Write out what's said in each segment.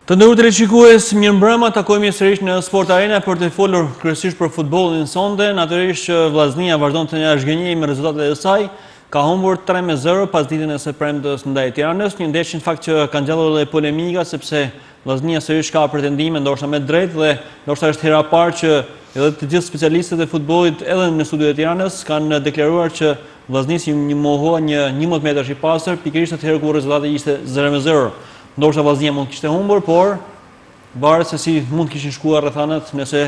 Të nderuar teleshikues, mirëmbrëma, takojmë sërish në Sport Arena për të folur kryesisht për futbollin sonde. Natyrisht që Vllaznia vazhdon të ngjashgënjejë me rezultatet e saj. Ka humbur 3-0 pas ditën e së premtes ndaj Tiranës, një ndeshje në fakt që ka ngjallur edhe polemika sepse Vllaznia sërish ka pretendime ndoshta me drejt dhe ndoshta është hera e parë që edhe të gjithë specialistët e futbollit edhe në studiot e Tiranës kanë deklaruar që Vllaznia një mohua një 11 metrash i pastër, pikërisht atëherë kur rezultati ishte 0-0. Ndoshta Vllaznia mund të kishte humbur, por varet se si mund të kishin shkuar rrethanat nëse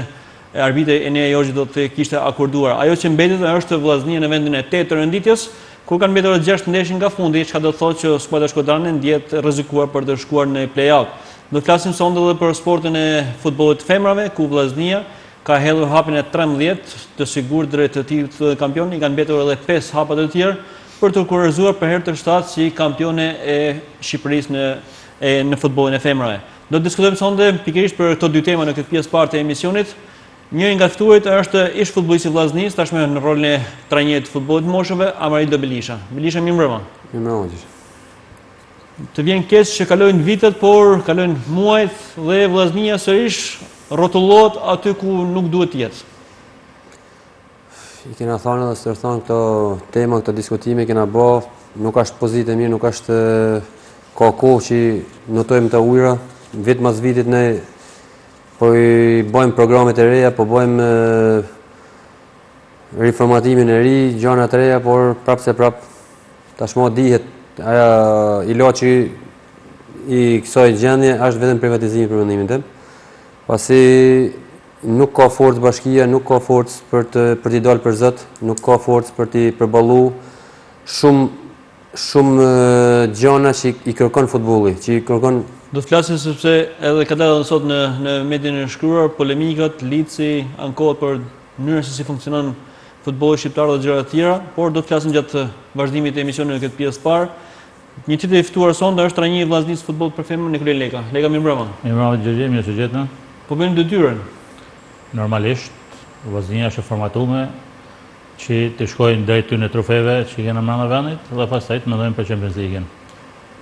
arbitri Enes do të kishte akorduar. Ajo që mbetet është Vllaznia në vendin e 8 të renditjes, kur kanë mbetur 6 ndeshje nga fundi, çka do të thotë që skuadra shkodrane ndjet rrezikuar për të shkuar në play-out. Do të flasim sonde edhe për sportin e futbollit të femrave, ku Vllaznia ka hedhur hapin e 13 të sigurt drejt të titullit të kampioni, kanë mbetur edhe 5 hapa të tjerë për të kurorëzuar për herë të shtatë si kampione e Shqipërisë në futbollin e femrave. Do të diskutojmë sonde pikërisht për këto dy tema në këtë pjesë parë të emisionit. Njëri nga ftuarit është ish futbollisti i Vllaznisë, tashmë në rolin e trajnerit të futbollit të moshëve, Amarildo BELISHA. BELISHA, mirëmbrëma. Mirëmbrëma. Të vjen keq që kalojnë vitet, por kalojnë muajt dhe Vllaznia sërish rrotullohet aty ku nuk duhet të jetë. I kena thënë edhe stërthon këto tema, këto diskutime kena bë, nuk është pozitë e mirë, nuk është ka kohë që notojmë të ujra, vit mas vitit ne po i bëjmë programet e reja, po bëjmë riformatimin e ri, gjana të reja, por prapë se prapë tashmo dihet aja ilaçi i kësaj gjendje është vetëm privatizimi për mendimin tim. Pasi nuk ka forcë bashkia, nuk ka forcë për t'i dalë për zot, nuk ka forcë për t'i përballu shumë gjana që i kërkon futbolli, që i kërkon. Do të flasim sepse edhe ka dalë sot në median e shkruar polemikat, lici ankohet për mënyrën se si funksionon futbolli shqiptar dhe gjëra të tjera, por do të flasim gjatë vazhdimit të emisionit në këtë pjesë parë. Një tjetër i ftuar sonde është trajneri i Vllaznisë futbollit për femër Nikolin LEKA. LEKA, mirëmbrëma. Mirëmbrëma Gjorgje, mirë se gjetëm. Po bëjmë detyrën. Normalisht, Vllaznia është e formatuar që të shkojnë drejt ty në trofeve që kena mbrana vendit dhe pastaj të mendojmë për Champions League-n.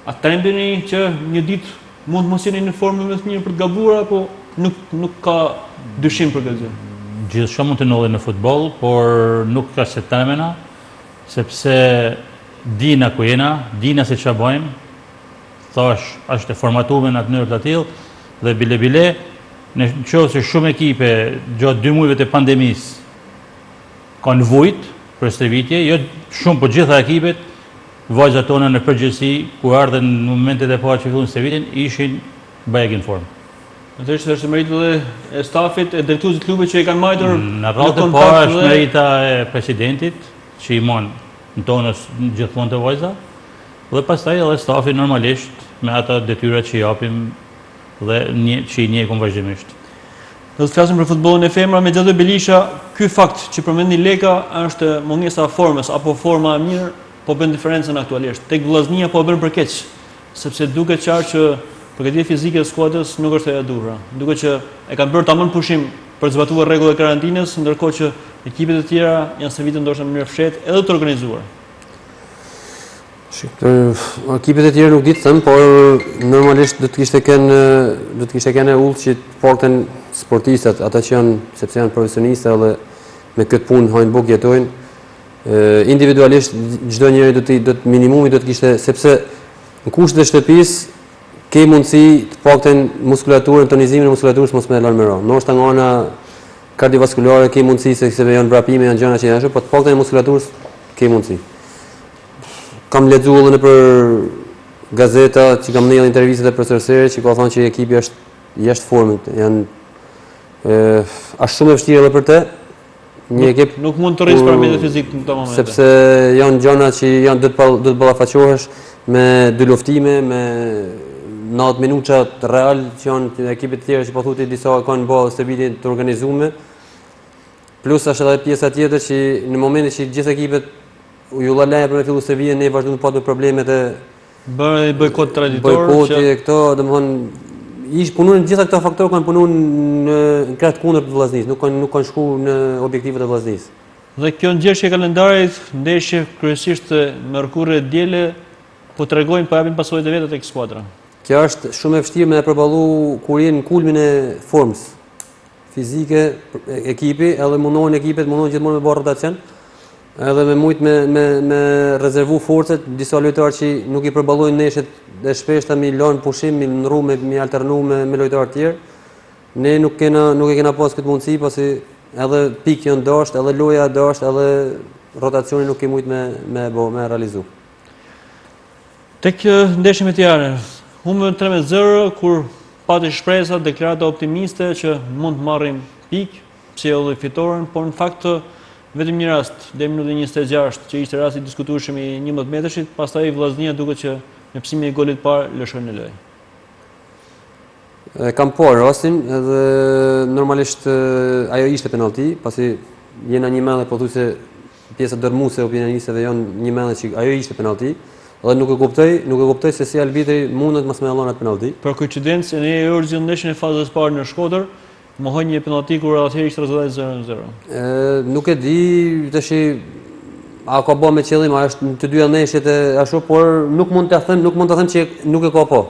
A trendini që një ditë mund të mos jeni në formë më të mirë për të gabuar apo nuk ka dyshim për këtë gjë? Gjithçka mund të ndodhi në futboll, por nuk ka se temena, sepse dina ku jena, dina se çfarë bëjmë. Thash, është e formatuar në atë mënyrë të tillë dhe bile në qoftë se shumë ekipe gjatë 2 muajve të pandemisë kanë vujt për stërvitje, jo shumë, por gjitha ekipet, vajzat tona në përgjithësi, ku ardhen në momentet e parë që filluan stërvitjen, ishin bajeg në formë. Natyrisht është merita e stafit, e drejtuesit të klubit që i kanë marrë në radhë të parë është merita e presidentit, që i mon në tonës gjithmonë të vajza, dhe pastaj edhe stafi normalisht me ato detyrat që i japim dhe që i njehim vazhdimisht. Do të flasim për futbollin e femrave, megjithatë BELISHA, ky fakt që përmendi LEKA është mungesa e formës apo forma e mirë, po bën diferencën aktualisht. Tek Vllaznia po bën për keq, sepse duket qartë që përgatitja fizike e skuadrës nuk është e duhur. Duket që e kanë bërë tamam pushim për të zbatuar rregullat e karantinës, ndërkohë që ekipet e tjera janë servitur ndoshta në mënyrë fshehtë edhe të organizuar. Ekipet e tjera nuk di të them, por normalisht do të kishte kanë ullë që të paktën sportistat, ata që janë, sepse janë profesionistë dhe me këtë punë hajnë bukë jetojnë. Individualisht çdo njeri do të minimumi do të kishte, sepse në kushtet e shtëpisë ke mundësi të paktën muskulaturën, tonizimin e muskulaturës mos më lënë më ro. Ndoshta nga ana kardiovaskulare ke mundësi se janë vrapime, janë gjëra që janë ashtu, por të paktën e muskulaturës ke mundësi. Kam lexuar edhe nëpër gazeta që kam ndjekur intervistat e profesorëve që ka thënë që ekipi është jashtë formit, është shumë e vështirë edhe për të. Një ekip nuk mund të rrisë parametrat fizik në këto momente. Sepse janë gjëra që do të ballafaqohesh me dy luftime, me 90 minuta real që janë ekipet e tjera që po thotë disa kanë bërë stërvitje të organizuar. Plus është edhe pjesa tjetër që në momentin që gjithë ekipet ju la leja për me fillu stërvitjen, ne vazhdojmë të patur problemet e bërë bojkot traditor. Bojkoti e këto, domethënë punojnë gjitha këto faktorë kanë punuar në krah të kundërt të Vllaznisë, nuk kanë shkuar në objektivet e Vllaznisë. Dhe kjo ngjeshje e kalendarit, ndeshje kryesisht mërkurë e diele, po tregojnë po japin pasojat e veta tek skuadra. Kjo është shumë e vështirë me e përballu kur je në kulmin e formës fizike ekipi, edhe mundohen gjithmonë me bërë rotacion, edhe me mujt me rezervu forcet, disa lojtarë që nuk i përballojnë neshet dhe shpeshta mi lanë pushim, mi ndru, mi alternu me lojtarë tjerë. Ne nuk e kena pas këtë mundësi, pasi edhe pikë janë dasht, edhe loja dasht, edhe rotacioni nuk i mujt me realizu. Tek ndeshjet me tjera, humbën 3-0 kur pati shpresa, deklarata optimiste që mund të marrim pikë, sjellë fitoren, por në fakt vetëm një rast, deri në minutën 26, që ishte rasti i diskutueshëm i 11 metrëshit, pastaj Vllaznia duket që me psimin e golit parë lëshoi në lojë. Kam parë rastin, edhe normalisht ajo ishte penalti, pasi jena një mendje pothuajse pjesa dërmuese e opinionistëve janë një mendje që ajo ishte penalti, dhe nuk e kuptoj se si arbitri mundet mos me dhënë atë penalti. Për koincidencë, ne e urgjën ndeshjen e fazës parë në Shkodër, mohoi një penalti kur atëherë ishte rezultati 0-0. Nuk e di tash a ka bë me qëllim, a është në të dyja ndeshjet e ashtu, por nuk mund ta them që nuk e ka po.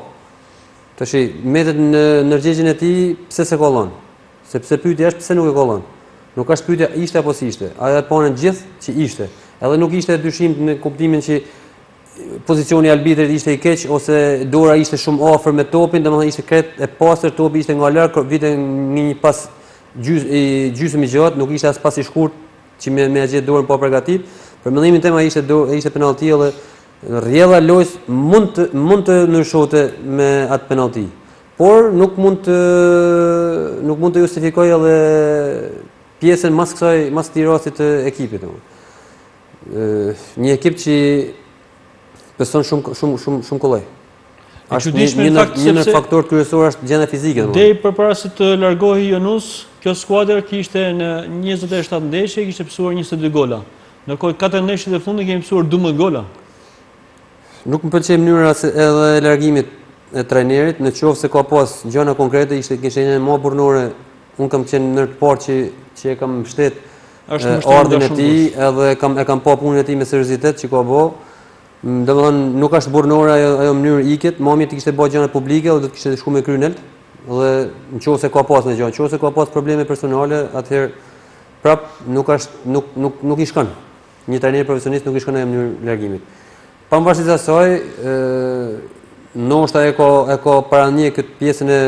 Tash metet në ndërgjegjen e tij pse se kollon. Sepse pyetja është pse nuk e kollon. Nuk është pyetja ishte apo si ishte. Ajo e panë gjithë që ishte. Edhe nuk ishte dyshim në kuptimin që pozicioni i arbitrit ishte i keq ose dora ishte shumë afër me topin, domethënë ishte krejt e pastër, topi ishte nga larg, vite një pas gjysmë i gjatë, nuk ishte as pas i shkurt që me gjetë dorën pa përgatit. Për mendimin tim ai ishte penalti edhe rrjedha lojës mund të ndryshote me atë penalti. Por nuk mund të justifikoj edhe pjesën mas këtij rasti të ekipit. Një ekip që beson shumë kollaj. Është një faktor kryesor është gjendja fizike. Deri përpara se të largohej Yunus, kjo skuadër kishte në 27 ndeshje kishte pësuar 22 gola. Ndërkohë 4 ndeshjet e fundit kemi pësuar 12 gola. Nuk më pëlqej mënyra edhe e largimit e trajnerit, në qoftë se ka pas gjëra konkrete, kishte një më burnore. Unë kam qenë në të parë që e kam mbështet ardhin e tij, edhe e kam pa punën e tij me seriozitet që ka bë. Domethënë nuk është burnore ajo mënyrë ikjet, mami ti kishte bërë gjëra publike dhe do të kishte shkuar me krynelt, dhe nëse ka pas në gjë, nëse ka pas probleme personale, atëherë prap nuk i shkon. Një trajner profesionist nuk i shkon në mënyrë largimit. Pavarësisht asaj, ndoshta e ka paranie këtë pjesën e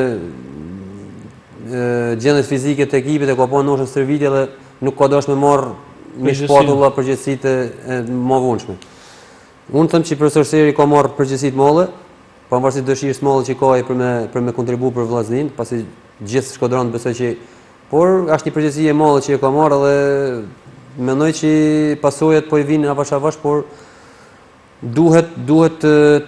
gjendjes fizike të ekipit, e ka pa ndoshta stërvitje dhe nuk ka dashur me marr me shpatulla përgjegjësitë e më vonshme. Unë them që profesor Seri ka marrë përgjegjësi të mëdha, pavarësisht dëshirës mëdha që ka ai për me kontribuar për Vllaznin, pasi gjithë skuadroni besoj që por është një përgjegjësi e madhe që e ka marrë dhe mendoj që pasojat po i vinë avash, por duhet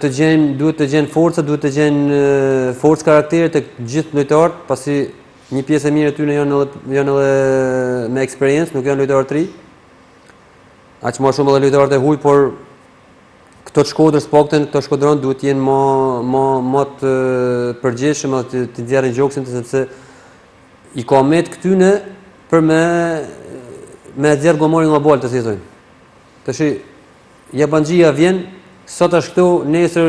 të gjejnë forca, duhet të gjejnë forcë karakteri tek gjithë lojtarët, pasi një pjesë e mirë e tyre janë edhe me eksperiencë, nuk janë lojtarë të ri. Aq më shumë edhe lojtarët e huaj, por këto Shkodrës pakten, këto shkodron duhet të jenë më të përgjithshëm dhe të nxjerrin gjoksin, sepse i ka met këtyne për me nxjerr gomorin nga balë të si thonë. Tash Jabanxhia vjen, sot është këtu, nesër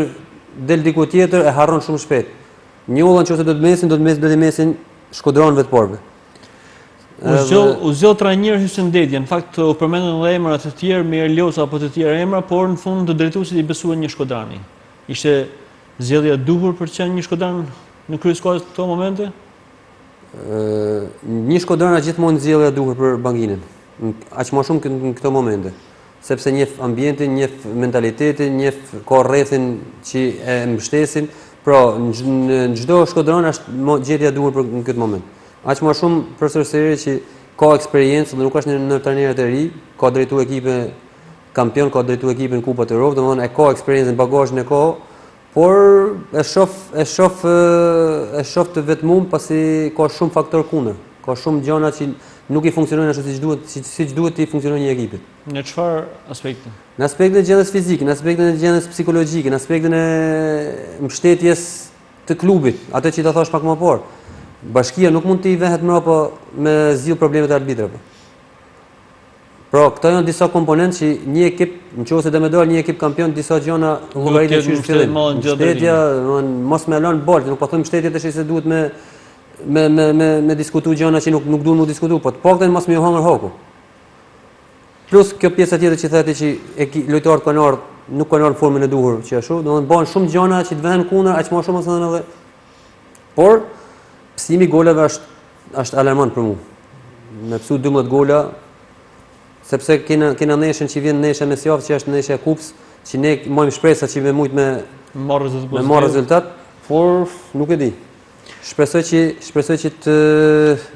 del diku tjetër e harron shumë shpejt. Njolla nëse do të mesin shkodronëve të parëve. U zgjodh trajner Hysen Dedja, në fakt u përmendën edhe emra të tjerë, Mirlosa apo të tjerë emra, por në fund të drejtuesit i besuan një shkodrani. Ishte zgjedhja duhur për të qenë një shkodran në krye skuadrës në këto momente? Një shkodran është gjithmonë zgjedhja e duhur për banginën. Aq më shumë në këto momente, sepse njeh ambientin, njeh mentalitetin, njeh ka rrethin që e mbështesin. Pra, në çdo shkodran është gjendja e duhur për në këtë moment. Aq më shumë profesor Seri që ka eksperiencë dhe nuk është në trajnerët e ri, ka drejtuar ekipe kampion, ka drejtuar ekipin në Kupat e Evropës, domethënë e ka eksperiencën, bagazhin e ka, por e shoh të vetmuar pasi ka shumë faktor kundër. Ka shumë gjëra që nuk i funksionojnë ashtu siç duhet të funksionojë një ekip. Në çfarë aspekte? Në aspektin e gjendjes fizike, në aspektin e gjendjes psikologjike, në aspektin e mbështetjes të klubit, atë që ta thash pak më parë. Bashkia nuk mund të i vehet mbrapa me zgjidhje problemet e arbitrave. Pra, këto janë disa komponentë që një ekip, nëse do me dalë një ekip kampion, disa gjëna llogaritë ketë qysh fillim. mbështetja, Mos me lënë bolt, nuk po them mbështetje tash se duhet me diskutu gjëna që nuk duhen mu diskutu, po të paktën mos më hangër haku. Plus kjo pjesa tjetër që thotë që lojtarët kanë ardhur, nuk kanë ardhur në formën e duhur që ashtu, domethënë bën shumë gjëna që të vëhen kundër, aq më shumë ose edhe. Por psimi golave është alarmant për mua. Me psu 12 gola, sepse kena neshën që vjen nesha me sjavë, që është nesha e kupës, që ne mojmë shpresa që me mujt me marrë rezultat, por nuk e di. Shpresoj që të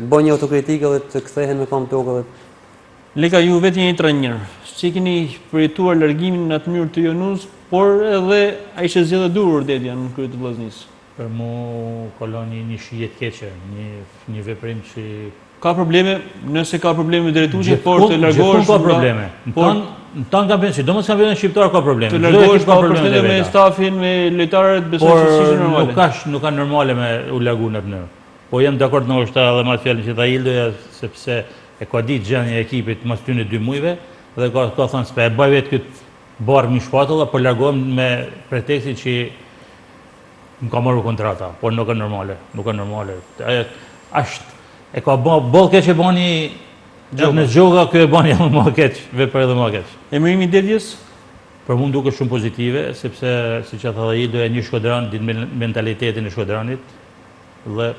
bëjë një autokritikë dhe të kthehen me kam tokë. Leka, ju vetë jeni trajner, që keni përjetuar largimin në atë mënyrë të Jonus, por edhe ai ishte zgjedhë durr Dedja në krye të vllaznisë. Për mu koloni një shije të keqe, një veprim që ka probleme, nëse ka probleme me drejtuesin, por të largohesh ka probleme. Në tanë kampion, sidomos kampionin shqiptar ka probleme. Të largohesh ka probleme me stafin, me lojtarët, besoj se ishte normale. Nuk ka normale me u largu në atë mënyrë. Po jam dakord në është edhe me fjalën që tha Ildoja, sepse e ka ditë gjendjen e ekipit mas tyne 2 muajve dhe ka thënë se e bëj vetë këtë barë mi shpatulla, po largohem me pretekstin që më ka marrë kontrata, por nuk është normale, nuk është normale. E ka boll keq e bani në gjoga, kjo e bani edhe më keq, vepër edhe më keq. Emërimi i Dedjes? Për mund duke shumë pozitive, sepse, si që tha dhe Ildoja, një shkodran, ditë mentalitetin e shkodranit, dhe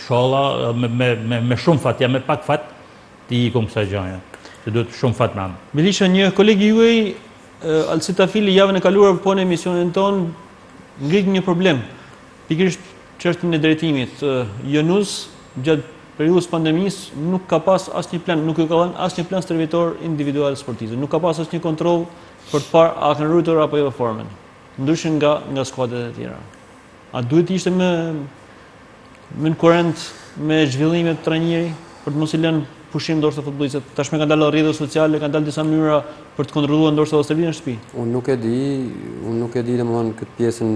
sholla me shumë fat, ja me pak fat, ti i kom kësaj gjanja. Se duhet shumë fat me anë. Belisha, një kolegi juaj, Alsi Tafili, javën e kaluar po në emisionin ton, ngrit një problem. Pikërisht çështjen e drejtimit. Jonus, gjatë periudhës pandemisë, nuk ka pas asnjë plan, nuk ka dhënë asnjë plan stërvitor individual sportiv. Nuk ka pas asnjë kontroll për të parë a kanë rritur apo jo formën. Ndryshe nga skuadrat e tjera. A duhet të ishte më në kurrent me zhvillimet të trajneri për të mos i lënë pushim ndoshta futbollistët? Tashmë kanë dalë rrjetet sociale, kanë dalë disa mënyra për të kontrolluar ndoshta edhe stërvitin në shtëpi. Unë nuk e di domethënë këtë pjesën,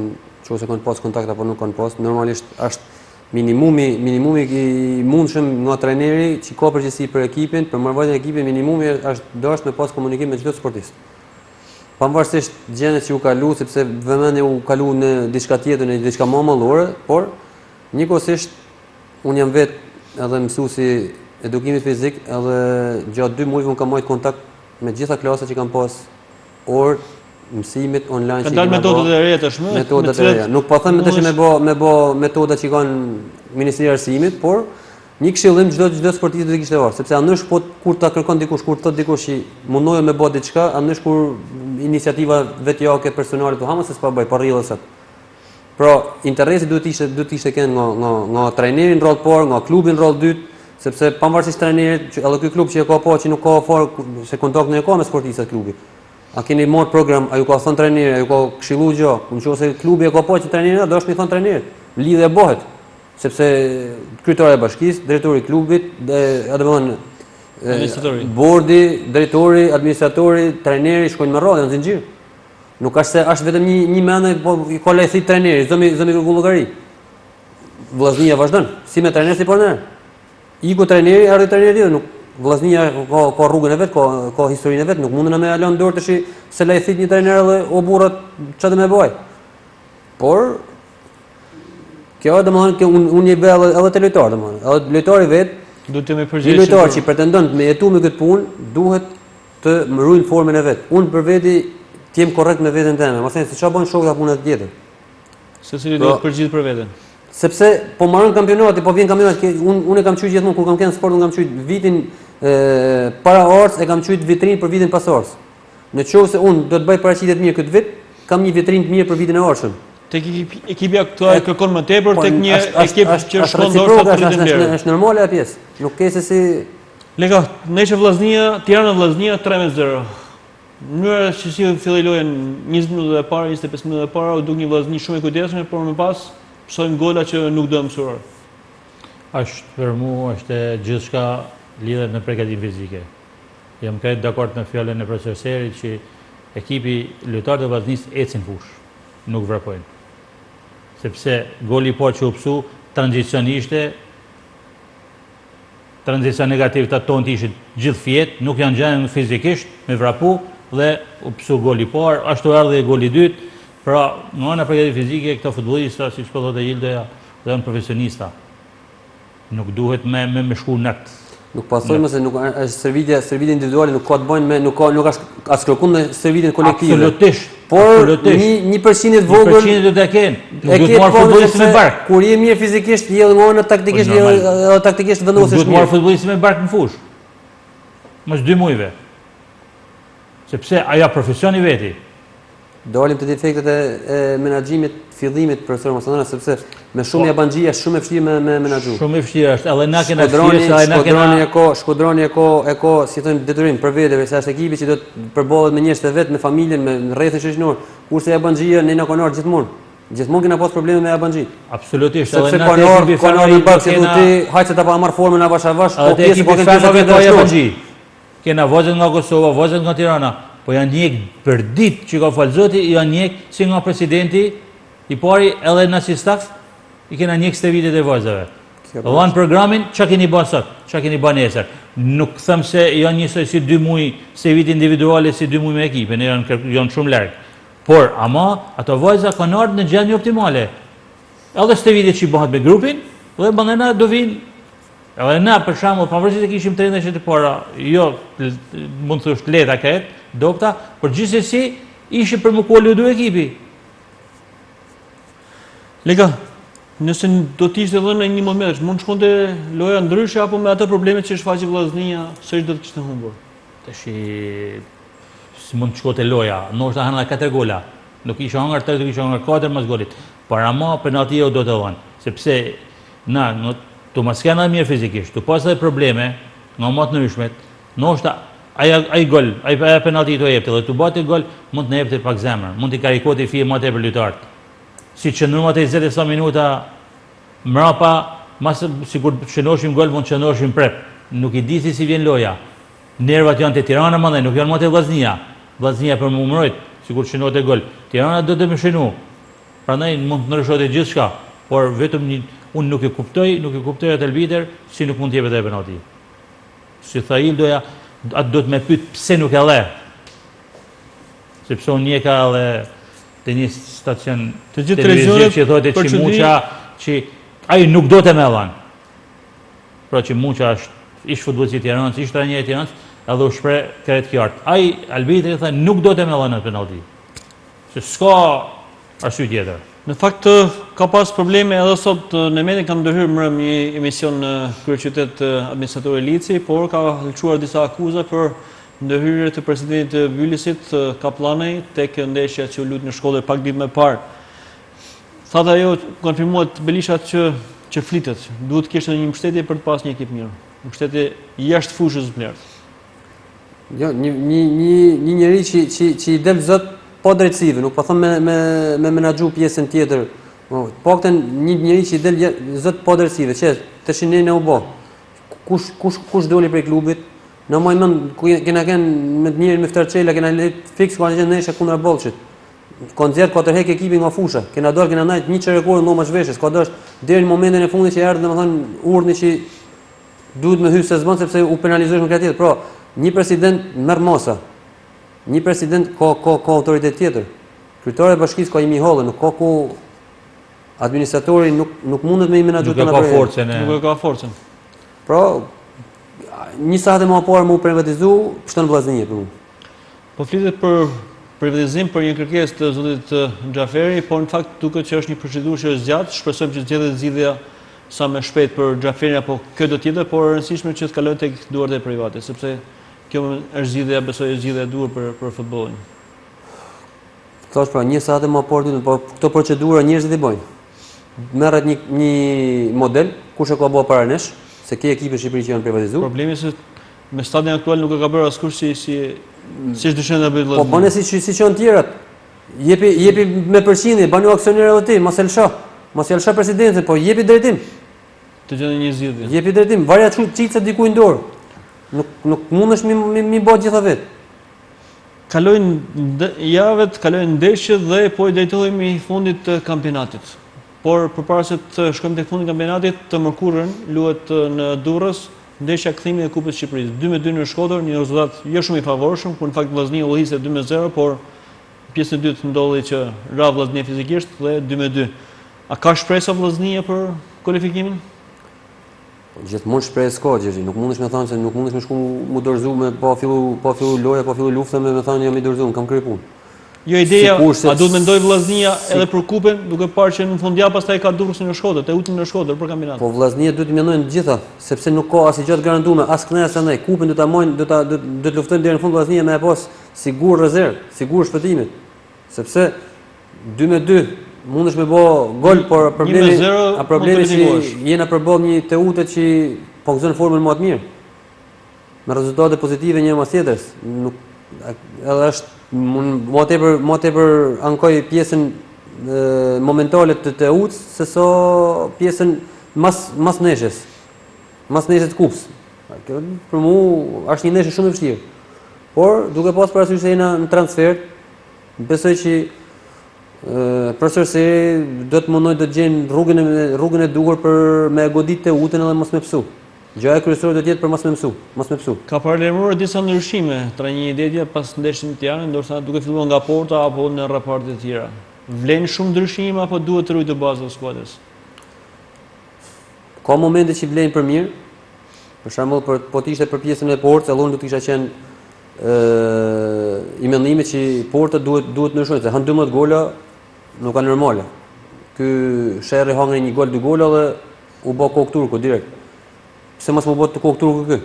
nëse kanë pas kontakt apo nuk kanë pas. Normalisht është minimumi i mundshëm nga trajneri që ka përgjegjësi për ekipin, për marrëveshjen e ekipit, minimumi është dashur me pas komunikim me çdo sportist. Pavarësisht gjendjes që u kalu, sepse vëmendja u kalu në diçka tjetër, në diçka më mallore, por njëkohësisht unë jam vetë edhe mësuesi edukimit fizik, edhe gjatë 2 muajve unë kam marrë kontakt me gjitha klasat që kam pas orë mësimit online. Ka dalë metodat e reja tashmë? Metodat e reja. Nuk po them tash me bë metodat që kanë Ministria e Arsimit, por një këshillim çdo sportist do të kishte varë, sepse anësh kur ta kërkon dikush, kur thot dikush që mundohet me bë diçka, anësh kur iniciativa vetjake personale të hamës se s'pa bëj, pa rrjedhësat. Pra, interesi duhet të ishte kënë nga trajneri në rol parë, nga klubi në rol dytë, sepse pavarësisht trajnerit, edhe ky klub që e ka pa që nuk ka fare se kontakt në e ka me sportistët klubi. A keni marrë program, a ju ka thënë trajneri, a ju ka këshillu gjë, nëse klubi e ka pa që trajneri, do është mi thënë trajnerit. Lidhja bëhet, sepse kryetari i bashkisë, drejtori i klubit, bordi, drejtori, administratori, trajneri shkojnë me radhë, janë zinxhir. Nuk është se është vetëm një mendje, po i ka lejthi trajneri, zëmi vullogari. Vllaznia vazhdon, si me trajner si partner. Iku trajneri, erdhi trajneri, nuk vllaznia ka rrugën e vet, ka historinë e vet, nuk mundën me lënë dorë tash se lejthit një trajner edhe o burrat çfarë më bëj. Por kjo domethënë që unë jep edhe te lojtar domethënë, edhe lojtari vet duhet të më përgjigjë. Lojtar që pretendon të jetu me këtë punë duhet të mbrojë formën e vet. Unë për veti të jem korrekt me veten time, mos e se çfarë bën shokët apo punë tjetër. Secili duhet të përgjigjet për veten. Sepse po marrën kampionati, po vjen kampionati, unë kam qyt gjithmonë kur kam qenë sport, unë kam qyt vitin para orës, e kam qyt vitrinë për vitin pas orës. Nëse unë do të bëj paraqitje të mirë këtë vit, kam një vitrinë të mirë për vitin e orshëm. Tek ekipi aktual kërkon më tepër, tek një ekip që shkon ndoshta të vitin deri. Është normale ajo pjesë. Nuk ke se si Leka, nesër Vllaznia, Tirana Vllaznia 3-0. Mënyra që si filloi loja 20 minuta e para, 25 minuta e para, u duk një Vllazni shumë i kujdesshëm, por më pas psojmë gola që nuk do mësuar. Për mua është gjithçka lidhet në përgatitim fizike. Jam krejt dakord me fjalën e profesor Serit që ekipi lojtarët e Vllaznisë ecin fush, nuk vrapojnë. Sepse goli i parë që u psu tranzicionishte tranzicion negativ të tonë ishit gjithë fjetë, nuk janë gjenë fizikisht me vrapu dhe u pësu goli parë, ashtu erdhi goli dytë, pra në ana përgjithësi fizike këto futbollista, siç po thotë Ildoja, janë profesionista. Nuk duhet me shku nakt. Nuk pasojmë se nuk është servitja individuale, nuk ka të bëjnë me nuk është as kërkuar në servitjen kolektive. Absolutisht. Por 1% vogël 1% do ta kenë. Nuk duhet të marrë futbollistë me bark. Kur je mirë fizikisht, je edhe në taktikisht, taktikisht vendosësh mirë. Duhet të marrë futbollistë me bark në fushë. Mos 2 muajve. Sepse ajo profesioni veti. Dalim të defektet e menaxhimit, fillimit profesor Marçelino, sepse me shumë jabanxhi është shumë e vështirë me menaxhu. Shumë e vështirë është, edhe na kena vështirë, Shkodroni e ka, si thonë, detyrim për vete, se është ekipi që do të përballet me njerëz të vet, me familjen, me rrethin shoqëror. Kurse jabanxhia ne na kanë gjithmonë. Gjithmonë kena pas probleme me jabanxhi. Absolutisht, edhe na ekipi kanë bashkë ti, hajde ta pa marr formën avash, po pjesë po kanë jabanxhi. Kena vozën nga Kosova, vozën nga Tirana. Po janë njek për ditë që ka falë zoti, janë njek si nga presidenti, i pari edhe në si staf, i kena njek së të vitet e vazave. Dhanë programin, që keni ba sot, që keni ba nesër. Nuk thëmë se janë njësoj si 2 muaj së vit individuale, si 2 muaj me ekipe, janë shumë largë. Por, ama, ato vajza kanë ardhë në gjendje optimale. Edhe së të vitet që i bëhat me grupin, dhe bandena do vinë. Edhe na, për shembull, pavarësisht se kishim trena që të para, jo, mund të thosh leta këtë, dopta, por gjithsesi ishte për më koludu ekipi. Leka, nëse do t'ishte edhe në një moment, mund shkonte loja ndryshe apo me ato probleme që shfaqi Vllaznia, s'është do të kishte humbur? Tash si mund të shkote loja, ndoshta hanë 4 gola. Nuk isha hangar 3, nuk isha hangar 4 mas golit. Por ama penaltia do të dhënë, sepse na tu mas kena mirë fizikisht, tu pas edhe probleme nga më të ndryshmet, ndoshta ai gol, ai penalti do jepte, dhe tu bati gol mund të jepte pak zemër, mund të karikoti fije më tepër lojtarët. Si qëndruam atë 20 sa minuta mrapa, mas sikur shënoshim gol, mund të shënoshim prep. Nuk i di si vjen loja. Nervat janë te Tirana mandej, nuk janë më te Vllaznia. Vllaznia për më mbrojt, sikur shënohet gol. Tirana do të më shënu. Prandaj mund të ndryshohet gjithçka, por vetëm unë nuk e kuptoj atë arbitër si nuk mund të jepet ai penalti. Si tha Ildoja, atë do të më pyet pse nuk e le. Sepse unë njeka edhe te një stacion të gjithë televizionet që thotë Çimuça që ai nuk do të më dhan. Pra Çimuça është ish futbollist i Tiranës, ish trajner i Tiranës, edhe u shpreh krejt qartë. Ai arbitri tha nuk do të më dhan atë penalti. Se s'ka arsye tjetër. Në fakt ka pas probleme edhe sot në metin kam ndërhyrë mbrëm një emision në kryeqytet administratori Lici, por ka lëshuar disa akuza për ndërhyrje të presidentit Bylisit Kaplanej tek ndeshja që u lut në shkollë pak ditë më parë. Thatë ajo konfirmuat Belisha që flitet, duhet të kishte një mbështetje për të pas një ekip mirë. Mbështetje jashtë fushës blerë. Jo, një njeri që i del zot po drejtësive, nuk po them me menaxhu pjesën tjetër. Po këtë një njeri që i del zot po drejtësive, që tash ne u bë. Kush doli prej klubit? Në më mend kena kënë me të njërin me Ftarçela, kena fiks kanë qenë nesër kundër Bollshit. Koncert ka tërheq ekipin nga fusha. Kena dorë kena ndajt një rekord në mashveshjes, ka dosh deri në momentin e fundit që erdhi domethënë urdhni që duhet me hyrë sezon sepse u penalizohesh me këtë tjetër. Pra, një president merr mosa. Një president ka autoritet tjetër. Kryetari i bashkisë ka imi hollë, nuk ka ku administratori nuk mundet me i menaxhu të na forcën. Nuk ka forcën. Pra, një sahat e më parë më privatizu, shton Vllaznia për mua. Po flitet për privatizim për një kërkesë të zotit Xhaferi, por në fakt duket që është një procedurë që është zgjatë, shpresojmë që zgjedhet zgjidhja sa më shpejt për Xhaferin apo kjo do të jetë, por e rëndësishme që të kalojë tek duart e private, sepse kjo është zgjidhja, besoj është zgjidhja e duhur për futbollin. Thash pra, një sahat e më parë, por këto procedura njerëzit i bëjnë. Merret një model, kush e ka bërë para nesh, se ke ekipe në Shqipëri që janë privatizuar. Problemi është se me stadin aktual nuk e ka bërë askush si dëshon ta bëjë Vllaznia. Po bëne si janë tjerat. Jepi me përqindje, bani aksioner edhe ti, mos e lësho. Mos e lësho presidentin, po jepi drejtim. Të gjendë një zgjidhje. Jepi drejtim, varja çicë diku i dorë. Nuk mundesh mi bë gjitha vet. Kalojnë javët, kalojnë ndeshjet dhe po i drejtohemi fundit të kampionatit. Por përpara se të shkojmë tek fundi i kampionatit, të mërkurën luhet në Durrës ndeshja kthimi e Kupës së Shqipërisë. 2-2 në Shkodër, një rezultat jo shumë i favorshëm, ku në fakt Vllaznia u hiqte 2-0, por pjesën e dytë ndodhi që ra Vllaznia fizikisht dhe 2-2. A ka shpresë Vllaznia për kualifikimin? Gjithmonë shpresë ka, Gjergji. Nuk mundesh me thënë se nuk mundesh me shku mu dorëzu me pa fillu loja, pa fillu lufta me thënë jam i dorëzuar, kam kryer punë. Jo ideja, a duhet mendoj Vllaznia edhe për kupën, duke parë që në fundjavë pastaj ka Durrësin në Shkodër, Teutin në Shkodër për kampionat. Po Vllaznia duhet të mendojnë të gjitha, sepse nuk ka asgjë të garantuar, as kënaqë as ndaj. Kupën do ta mojnë, do të luftojnë deri në fund Vllaznia me pas sigur rezervë, sigur shpëtimit. Sepse 2-2 mundesh me bë gol, por problemi që jena përballë një Teutet që po gëzon formën më të mirë. Me rezultate pozitive një mas tjetrës. Nuk edhe është më tepër ankoj pjesën momentale të Teuts se so pjesën mas neshës. Mas neshës të kupës. Kjo për mua është një neshë shumë e vështirë. Por duke pas parasysh se jena në transfer, besoj që përsëri do të mundoj të gjejnë rrugën e duhur për me godit Teutën edhe mos me psu. Gjëja kryesore do të jetë për mos me psu. Ka paralajmëruar disa ndryshime tra një idetje pas ndeshjes në Tiranë, ndoshta duke filluar nga porta apo në raporte të tjera. Vlen shumë ndryshime apo duhet të rujtë baza e skuadrës? Ka momente që vlen për mirë. Për shembull, po të ishte për pjesën e portës, allon do të kisha qenë i mendimit që porta duhet ndryshojnë, se han 12 gola nuk ka normale. Ky Sherri hangri një gol, 2 gola dhe u bë kokë turku direkt. Pse mos më bë të kokë turku ky?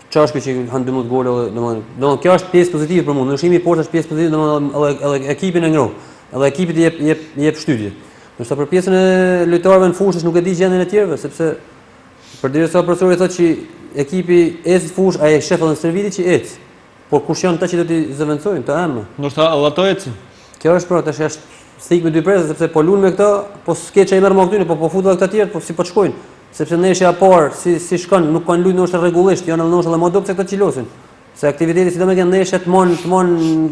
Çfarë është që han 12 gola dhe domethënë kjo është pjesë pozitive për mua. Ndryshimi i portës është pjesë pozitive, domethënë edhe ekipin e ngroh, edhe ekipit i jep shtytje. Ndërsa për pjesën e lojtarëve në fushë nuk e di gjendjen e tjerëve, sepse përderisa profesori thotë që ekipi ecë fushë, ai shef edhe në serviti që ecë. Por kush janë ata që do t'i zëvendësojnë të ëmbë? Ndoshta edhe ato ecin. Kjo është pra tash është stik me dy presa, sepse po luan me këta, po s'ke çaj merr më këtyre, po futet këta të tjerë, po si po shkojnë. Sepse ndeshja e parë si shkon, nuk kanë luajtur ndoshta rregullisht, janë ndoshta edhe më dobë se këta që losin. Se aktiviteti sidomos janë ndeshja të mon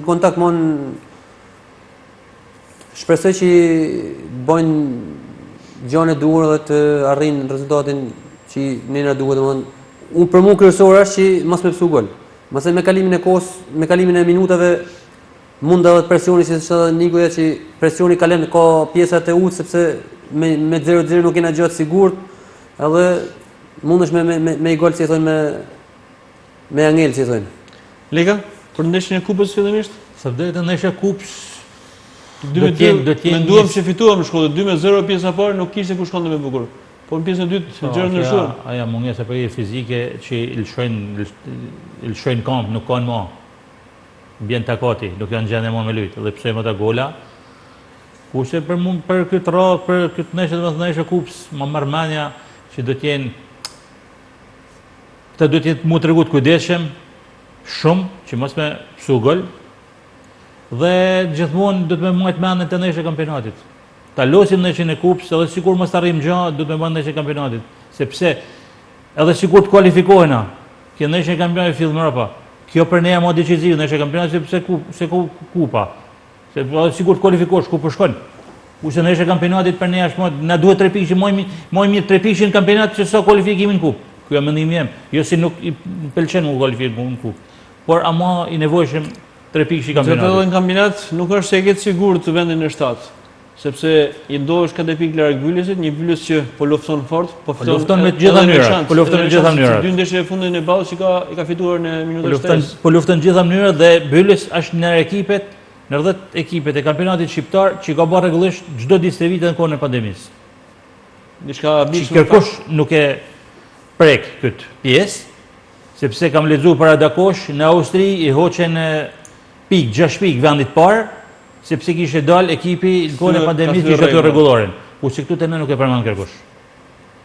kontakt, shpresoj që bëjnë gjën e duhur dhe të arrijnë rezultatin që ne na duhet, domethënë për mua kryesor është që mos me psu gol. Mase me kalimin e kohës, me kalimin e minutave mund edhe presioni, si thotë Nikoja, që presioni ka lënë ka pjesa të Teutit, sepse me 0-0 nuk kena gjatë sigurt, edhe mundesh me i gol, si thonë, me angel, si thonë. Leka, për ndeshjen e Kupës fillimisht? Sa vërtet ndeshja e Kupës do të menduam se fituam në Shkodër 2-0, pjesa e parë nuk kishte ku shkonte më bukur. Po në pjesën e dytë gjëra ndryshuan. Aja mungesa për fizike që i lëshojnë kamp, nuk kanë më. Bjen takati, nuk janë gjendje më me lut, dhe psojmë ata gola. Kurse për këtë radhë, për këtë ndeshje Kupës, më marr mendja që do të jenë këta do të jetë mu tregu të kujdesshëm shumë që mos me psu gol. Dhe gjithmonë do të më mbajt mendjen të ndeshjes kampionatit. Ta losim ndeshjen e Kupës, edhe sikur mos arrijmë gjë, do të më bëjmë ndeshjen e kampionatit, sepse edhe sikur të kualifikojna, kjo ndeshje e kampionatit fill më rapa. Kjo për ne është më decisive ndeshja e kampionatit sepse kupa. Sepse sikur të kualifikosh ku po shkon. Kurse ndeshja e kampionatit për ne është na duhet 3 pikë, më mirë 3 pikë në kampionat se sa kualifikimin në kupë. Ky është mendimi im. Jo si nuk i pëlqen u kualifikoj në kupë. Por ama i nevojshëm 3 pikë në kampionat. Edhe në kampionat nuk është se e ke sigurt të vendin në 7. Sepse i ndohesh ka 2 pikë larg Bylesit, një Byles që po lufton fort, po lufton me të gjitha mënyrat, po lufton me të gjitha mënyrat. 2 ndeshje e fundit në ballë që i ka fituar në minutën 7. Po lufton të gjitha mënyrat dhe Byles është në ekipet, në 10 ekipet e kampionatit shqiptar që ka bërë rregullisht çdo disë vite në kohën e pandemisë. Diçka bish. Kërkosh nuk e prek këtë pjesë, sepse kam lexuar para dakosh në Austri i hoqen 6 pikë vendit parë, sepse kishte dal ekipi në kohën e pandemisë që ishte rregulloren. Kurse këtu te ne nuk e përmend kërkosh.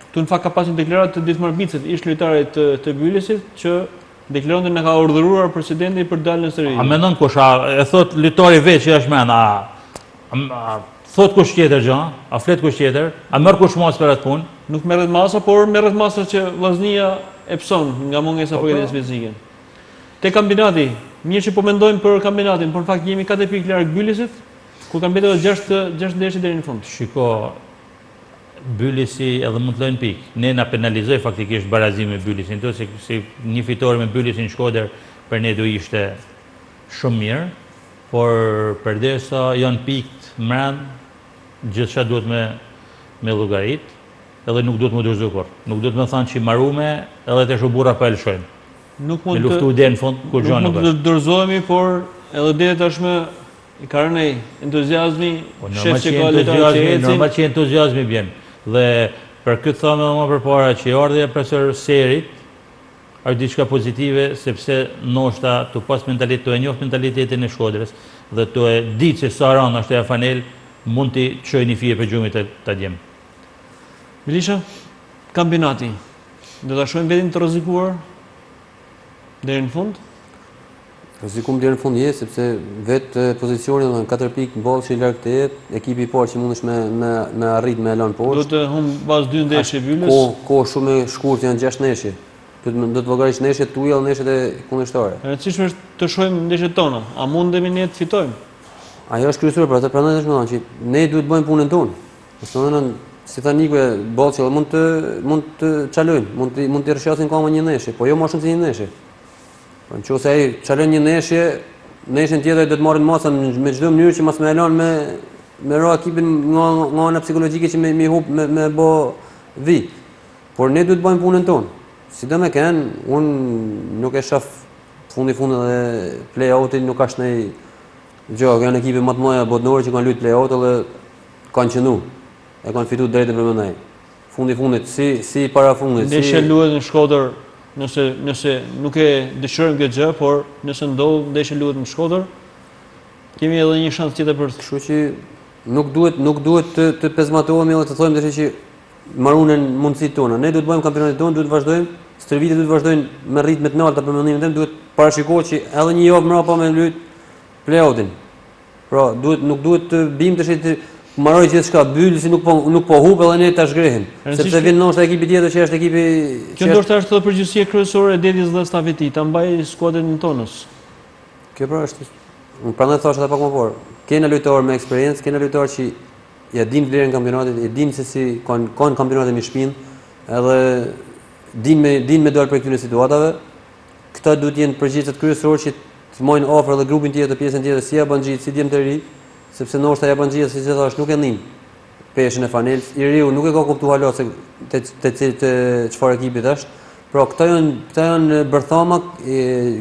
Këtu në fakt ka pasur deklaratë të Ditmar Bicet, ish lojtarit të Bylesit, që deklaronte na ka urdhëruar presidenti për dalë në seri. A mendon kush e thot lojtari vetë që është mend, thot kush tjetër gjë, a flet kush tjetër, a merr kush mos për atë punë? Nuk merret masa, por merret masa që Vllaznia e pson nga mungesa e përgatitis fizike. Te kampionati, mirë që po mendojmë për kampionatin, por në fakt jemi 4 pikë larg Bylesit, ku kanë mbetur 6 ndeshje deri në fund. Shiko, Bylisi edhe mund të lojnë pikë. Ne na penalizoi faktikisht barazimi me Bylisin, to se një fitore me Bylisin në Shkodër për ne do ishte shumë mirë, por përderisa janë pikët mbrëm, gjithçka duhet me llogarit, edhe nuk duhet më dorëzu kur. Nuk duhet më thënë që marume edhe të burra pa lëshojmë. Nuk Me mund luftu deri në fund kur gjë nuk mund të dorëzohemi, por edhe deri tashmë i ka rënë entuziazmi, shef që ka lojtarë që ecin. Normal që entuziazmi vjen. Dhe për këtë thamë edhe më përpara që ardhja e profesor Serit është diçka pozitive, sepse ndoshta të pas të e njoft mentalitetin e Shkodrës dhe të e ditë se sa rënd është e Fanel, mund t'i çojë një fije për gjumit ta djem. Belisha, kampionati, do ta shohim vetin të rrezikuar deri në fund? Rrezikum deri në fund sepse vetë pozicioni në 4 pikë boll që i larg të jetë, ekipi i parë që mundesh me arrit me elan poshtë. Do të humb pas 2 ndeshje Byllës. Ko shumë e shkurt janë 6 ndeshje. Do të llogarish ndeshjet tuaja dhe ndeshjet e kundërshtare. E rëndësishme është të shohim ndeshjet tona, a mundemi ne të fitojmë? Ajo është kryesore, për atë prandaj më thonë që ne duhet bëjmë punën tonë. Domethënë, si tha Niko, bollçi mund të çalojnë, mund të rrshasin koma një ndeshje, po jo më shumë se një ndeshje. Po nëse ai çalon një ndeshje, ndeshjen tjetër do të marrin masa me çdo mënyrë që mos më elon me ro ekipin nga ana psikologjike që me hub me bë vi. Por ne duhet bëjmë punën tonë. Si do me kënë, unë nuk e shaf fundi dhe play-outin nuk ashtë nej gjë, janë ekipe më të mëdha botërore që kanë luajtur play-out dhe kanë qëndru. E kanë fitu drejtën për mëndaj. Fundit, si para fundit. Ndeshja luhet në Shkodër, nëse nuk e dëshirojmë këtë gjë, por nëse ndodh ndeshja luhet në Shkodër, kemi edhe një shans tjetër për. Kështu që nuk duhet të pezmatohemi edhe të thojmë që marunën mundësitë tona. Ne duhet bëjmë kampionatin tonë, duhet vazhdojmë, stërvitjet duhet vazhdojnë me ritme të larta për mendimin tim, duhet parashikohet që edhe një javë mbrapa me luajt play-outin. Pra, nuk duhet të bim të marroj gjithçka, Bylisi nuk po hub edhe ne ta zhgrehim. Sepse vjen ndoshta ekipi tjetër që është ekipi. Kjo ndoshta është edhe përgjegjësia kryesore e Dedis dhe stafetit, ta mbaj skuadrën tonës. Kjo pra është. Unë prandaj thashë edhe pak më parë. Kena lojtarë me eksperiencë, kena lojtarë që ja din vlerën e kampionatit, e din se si kanë kampionatet me shpinë, edhe din me dalë për këtyre situatave. Këta duhet jenë përgjegjësit kryesorë që të mojnë afër edhe grupin tjetër, pjesën tjetër si Abanxhit, si Djem të ri, sepse ndoshta Abanxhit siç e thash nuk e ndin peshën e Fanels, i riu nuk e ka kuptuar hala se te çfarë ekipi është. Pra këta janë bërthama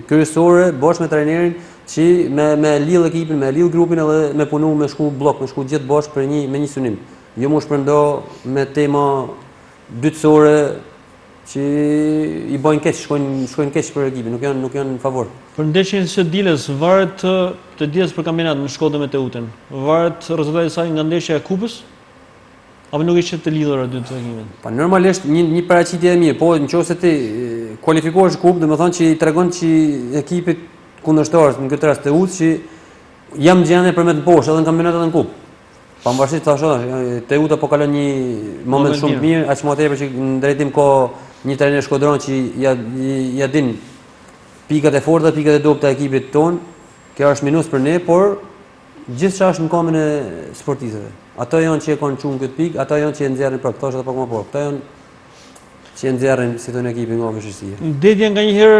kryesore bashkë me trajnerin që me lidh ekipin, me lidh grupin edhe me punu me shku blok, me shku gjithë bashkë për me një synim. Jo më shpërndo me tema dytësore që i bojnë keq, shkojnë keq për ekipin, nuk janë në favor. Për ndeshjen së Diles, varet të dijes për kampionat në Shkodër me Teutën, varet rezultati i saj nga ndeshja e kupës? Apo nuk ishte të lidhur aty të ekipit? Pa normalisht një paraqitje e mirë, po nëse ti kualifikohesh kupë, domethënë që i tregon që ekipit kundërshtar në këtë rast Teut që jam gjendje për me të poshtë edhe në kampionat edhe në kupë. Pavarësisht thashë, Teuta po kalon një moment shumë të mirë, aq më tepër që në drejtim ka një trajner shkodran që ja din pikat e forta, pikat e dobta e ekipit ton. Kjo është minus për ne, por gjithçka është në kamën e sportistëve. Ata janë që e kanë çuar këtë pikë, ata janë që e nxjerrin pra thashë edhe pak më parë. Ata janë që e nxjerrin si tonë ekipin nga vështirësia. Dedja nganjëherë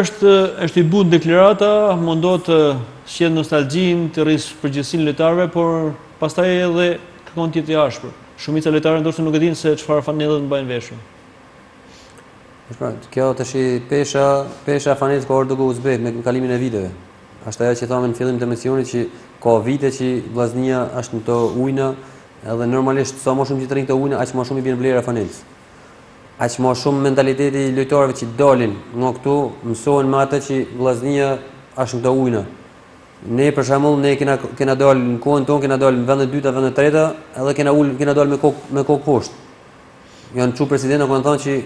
është i butë deklarata, mundohet të sjell nostalgjinë, të rris përgjegjësinë lojtarëve, por pastaj edhe kërkon tjetër i ashpër. Shumica lojtarëve ndoshta nuk e dinë se çfarë fanellët mbajnë veshën. Kjo tash pesha Fanels ka ardhur duke u zbrit me kalimin e viteve. Është ajo që thamë në fillim të emisionit që ka vite që vllaznia është në to ujna, edhe normalisht sa më shumë që të rrin këto ujna, aq më shumë i bën vlera Fanels. Aq më shumë mentaliteti i lojtarëve që dalin nga këtu mësohen me atë që vllaznia është në këto ujna. Ne për shembull ne kena dalë në kohën tonë, kena dalë në vendet e dyta, vendet e treta, edhe kena dalë me kokë poshtë. Janë çu presidentë kanë thënë që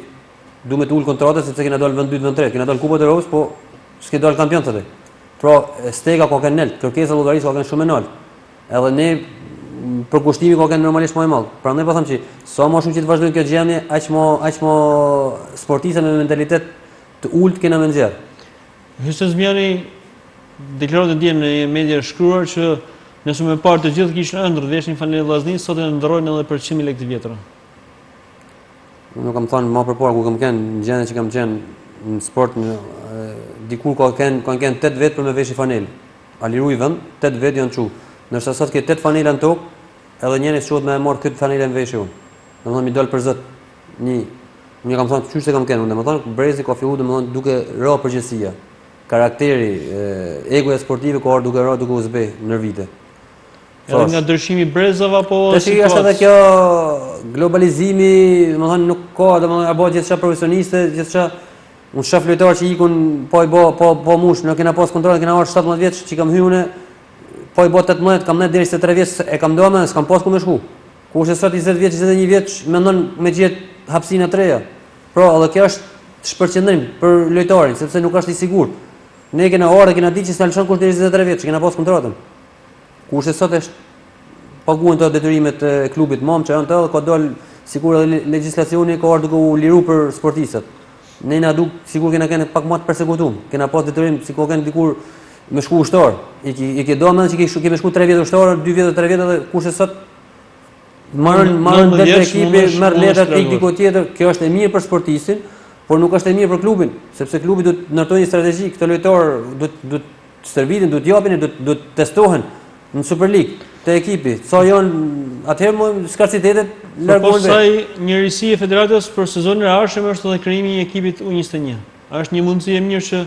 duhet të ul kontratën sepse kena dalë në vend dytë, vend tretë, kena dalë Kupën e Evropës, po s'ke dalë kampion thotë. Pra stega ka kanë nalt, kërkesa llogarisë ka kanë shumë nalt. Edhe ne për kushtimi ka kanë normalisht më e madh. Prandaj po them që sa më shumë që të vazhdojnë kjo gjendje, aq më sportistë me mentalitet të ulët kena më nxjerr. Hyses Zmiani deklarohet dje në media shkruar që nëse më parë të gjithë kishin ëndër veshin fanelë vllaznisë, sot e ndrojnë edhe për 100.000 lekë të vjetra. Nuk kam thënë më përpara ku kam qenë në gjendje që kam qenë në sport, dikur kanë qenë 8 vjet për me veshë fanelë. A liruj vend, 8 vjet janë çu. Ndërsa sot ke 8 fanela në tokë, edhe njëri shohet me marr këtë fanelë në veshë unë. Domethënë mi dal për zot. Unë kam thënë çështë kam qenë unë, domethënë brezi ka filluar domethënë duke rë përgjegjësia. Karakteri, egoja sportive ka ardhur duke u zbe në vite. Edhe nga ndryshimi brezave apo tash është edhe kjo globalizimi, domethënë nuk ka, domethënë apo gjithçka profesioniste, gjithçka unë shoh lojtarë që ikun po mush, nuk kena pas kontroll, kena marrë 17 vjeç që kam hyrë unë, po i bë 18, kam ne deri se 3 vjeç e kam domë, s'kam pas ku më shku. Kurse sot 20 vjeç, 21 vjeç mendon me gjet hapësinë të reja. Pra, edhe kjo është shpërqendrim për lojtarin, sepse nuk është i sigurt. Ne kena orë, kena ditë që s'na lëshon kush deri 23 vjeç, kena pas kontratën. Kurse sot është paguhen të detyrimet e klubit mam që janë të edhe ka dal sikur edhe legjislacioni ka ardhur duke u liru për sportistët. Ne na duk sikur kena pak më të përsekutuar. Kena pas detyrim sikur kanë dikur me shku ushtar. I ke domethënë që ke me shku 3 vjet ushtar, 2 vjet, 3 vjet edhe kurse sot marrën vetë ekipi, marr letrat tek diku tjetër. Kjo është e mirë për sportistin, por nuk është e mirë për klubin, sepse klubi duhet të ndërtojë një strategji, këto lojtarë duhet stërvitin, duhet japin, duhet testohen në Super League te ekipi. Sa janë atëherë skarcitetet largohen vetë. Përsa njërisi e federatës për sezonin e ardhshëm është edhe krijimi i ekipit U21. Është një mundësi e mirë që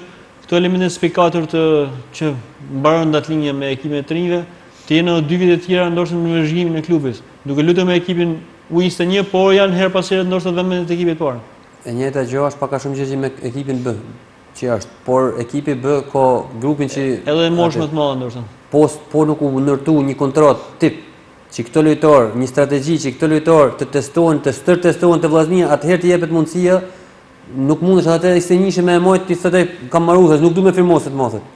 këto elemente spikator që mbaron datlinje me ekipin e të rinjve të jenë edhe 2 vite të tjera ndoshta në menaxhimin e klubit. Duke lutur me ekipin U21, por janë her pas here ndoshta vëmendjet e ekipit parë. E njëjta gjë është pak a shumë gjë me ekipin B, që është, por ekipi B ka grupin që edhe moshë më të madhe ndoshta. Po nuk u ndërtu një kontratë tip që këto lojtarë, një strategji që këto lojtarë të testohen, të stërtestohen të vllaznia, atëherë të jepet mundësia, nuk mundesh atë 21 me mojt ti thotë kam marrë, nuk du me firmoset mothet.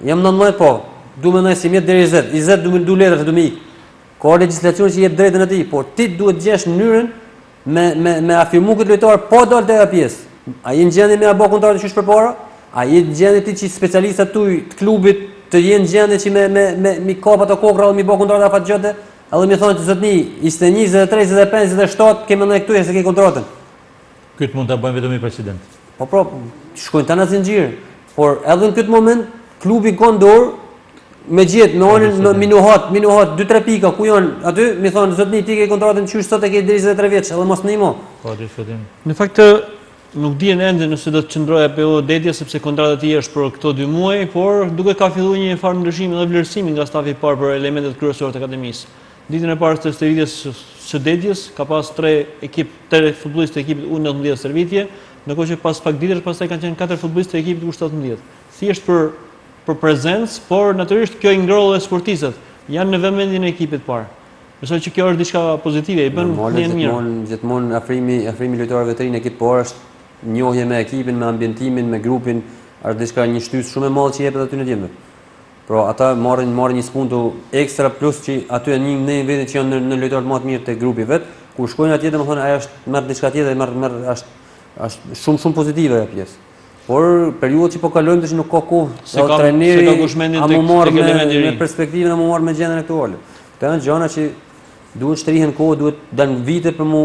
Jam 19 po, du me ndaj si mjet deri 20, 20 du letrat du me ik. Ka legjislacion që jep drejtën atij, por ti duhet gjesh mënyrën me afirmu këtë lojtar po dal te ajo pjesë. Ai në gjendje me apo kontratë qysh përpara? Ai në gjendje ti që specialistat tuaj të klubit të jenë në gjendje që me kap ato kokra dhe mi bë kontratë afa gjatë, edhe mi thonë zotni 21, 23, 25, 27 kemë ndaj këtu se ke kontratën. Këtë mund ta bëjmë vetëm i president. Po, shkojnë tani në zinxhir, por edhe në këtë moment klubi ka dorë me gjetë me onin minuhat 2-3 pika ku janë aty, mi thonë zotni ti ke kontratën qysh sot e ke deri 23 vjeç, edhe mos ndihmo. Po diskutim. Në fakt nuk dihen ende nëse do të qëndrojë apo detja sepse kontrata e tij është për këto 2 muaj, por duke ka filluar një farë ndryshimi dhe vlerësimi nga stafi i parë për elementet kryesorë të akademisë. Ditën e parë të stërvitjes së detjes ka pas 3 futbollistë të ekipit U19 stërvitje, ndërkohë që pas pak ditësh pastaj kanë qenë 4 futbollistë të ekipit U17. Thjesht për prezencë, por natyrisht kjo i ngroll edhe sportistët. Janë në vëmendjen e ekipit parë. Besoj që kjo është diçka pozitive, i bën një mirë. Gjithmonë afrimi lojtarëve të rinë ekip parë është njohje me ekipin, me ambientimin, me grupin, është diçka një shtys shumë e madhe që jepet aty në gjendje. Pra ata marrin një spuntu ekstra plus që aty janë një vetë që janë në lojtarë më të mirë te grupi vet, kur shkojnë atje domethënë ajo është merr diçka tjetër, është shumë pozitive ajo pjesë. Por periudhë që po kalojmë tash nuk ka kohë. Trajneri amu marr me perspektivën, amu marr me gjendjen aktuale. Këto janë gjëra që duhet shtrihen kohë, duhet dalë vite për mu.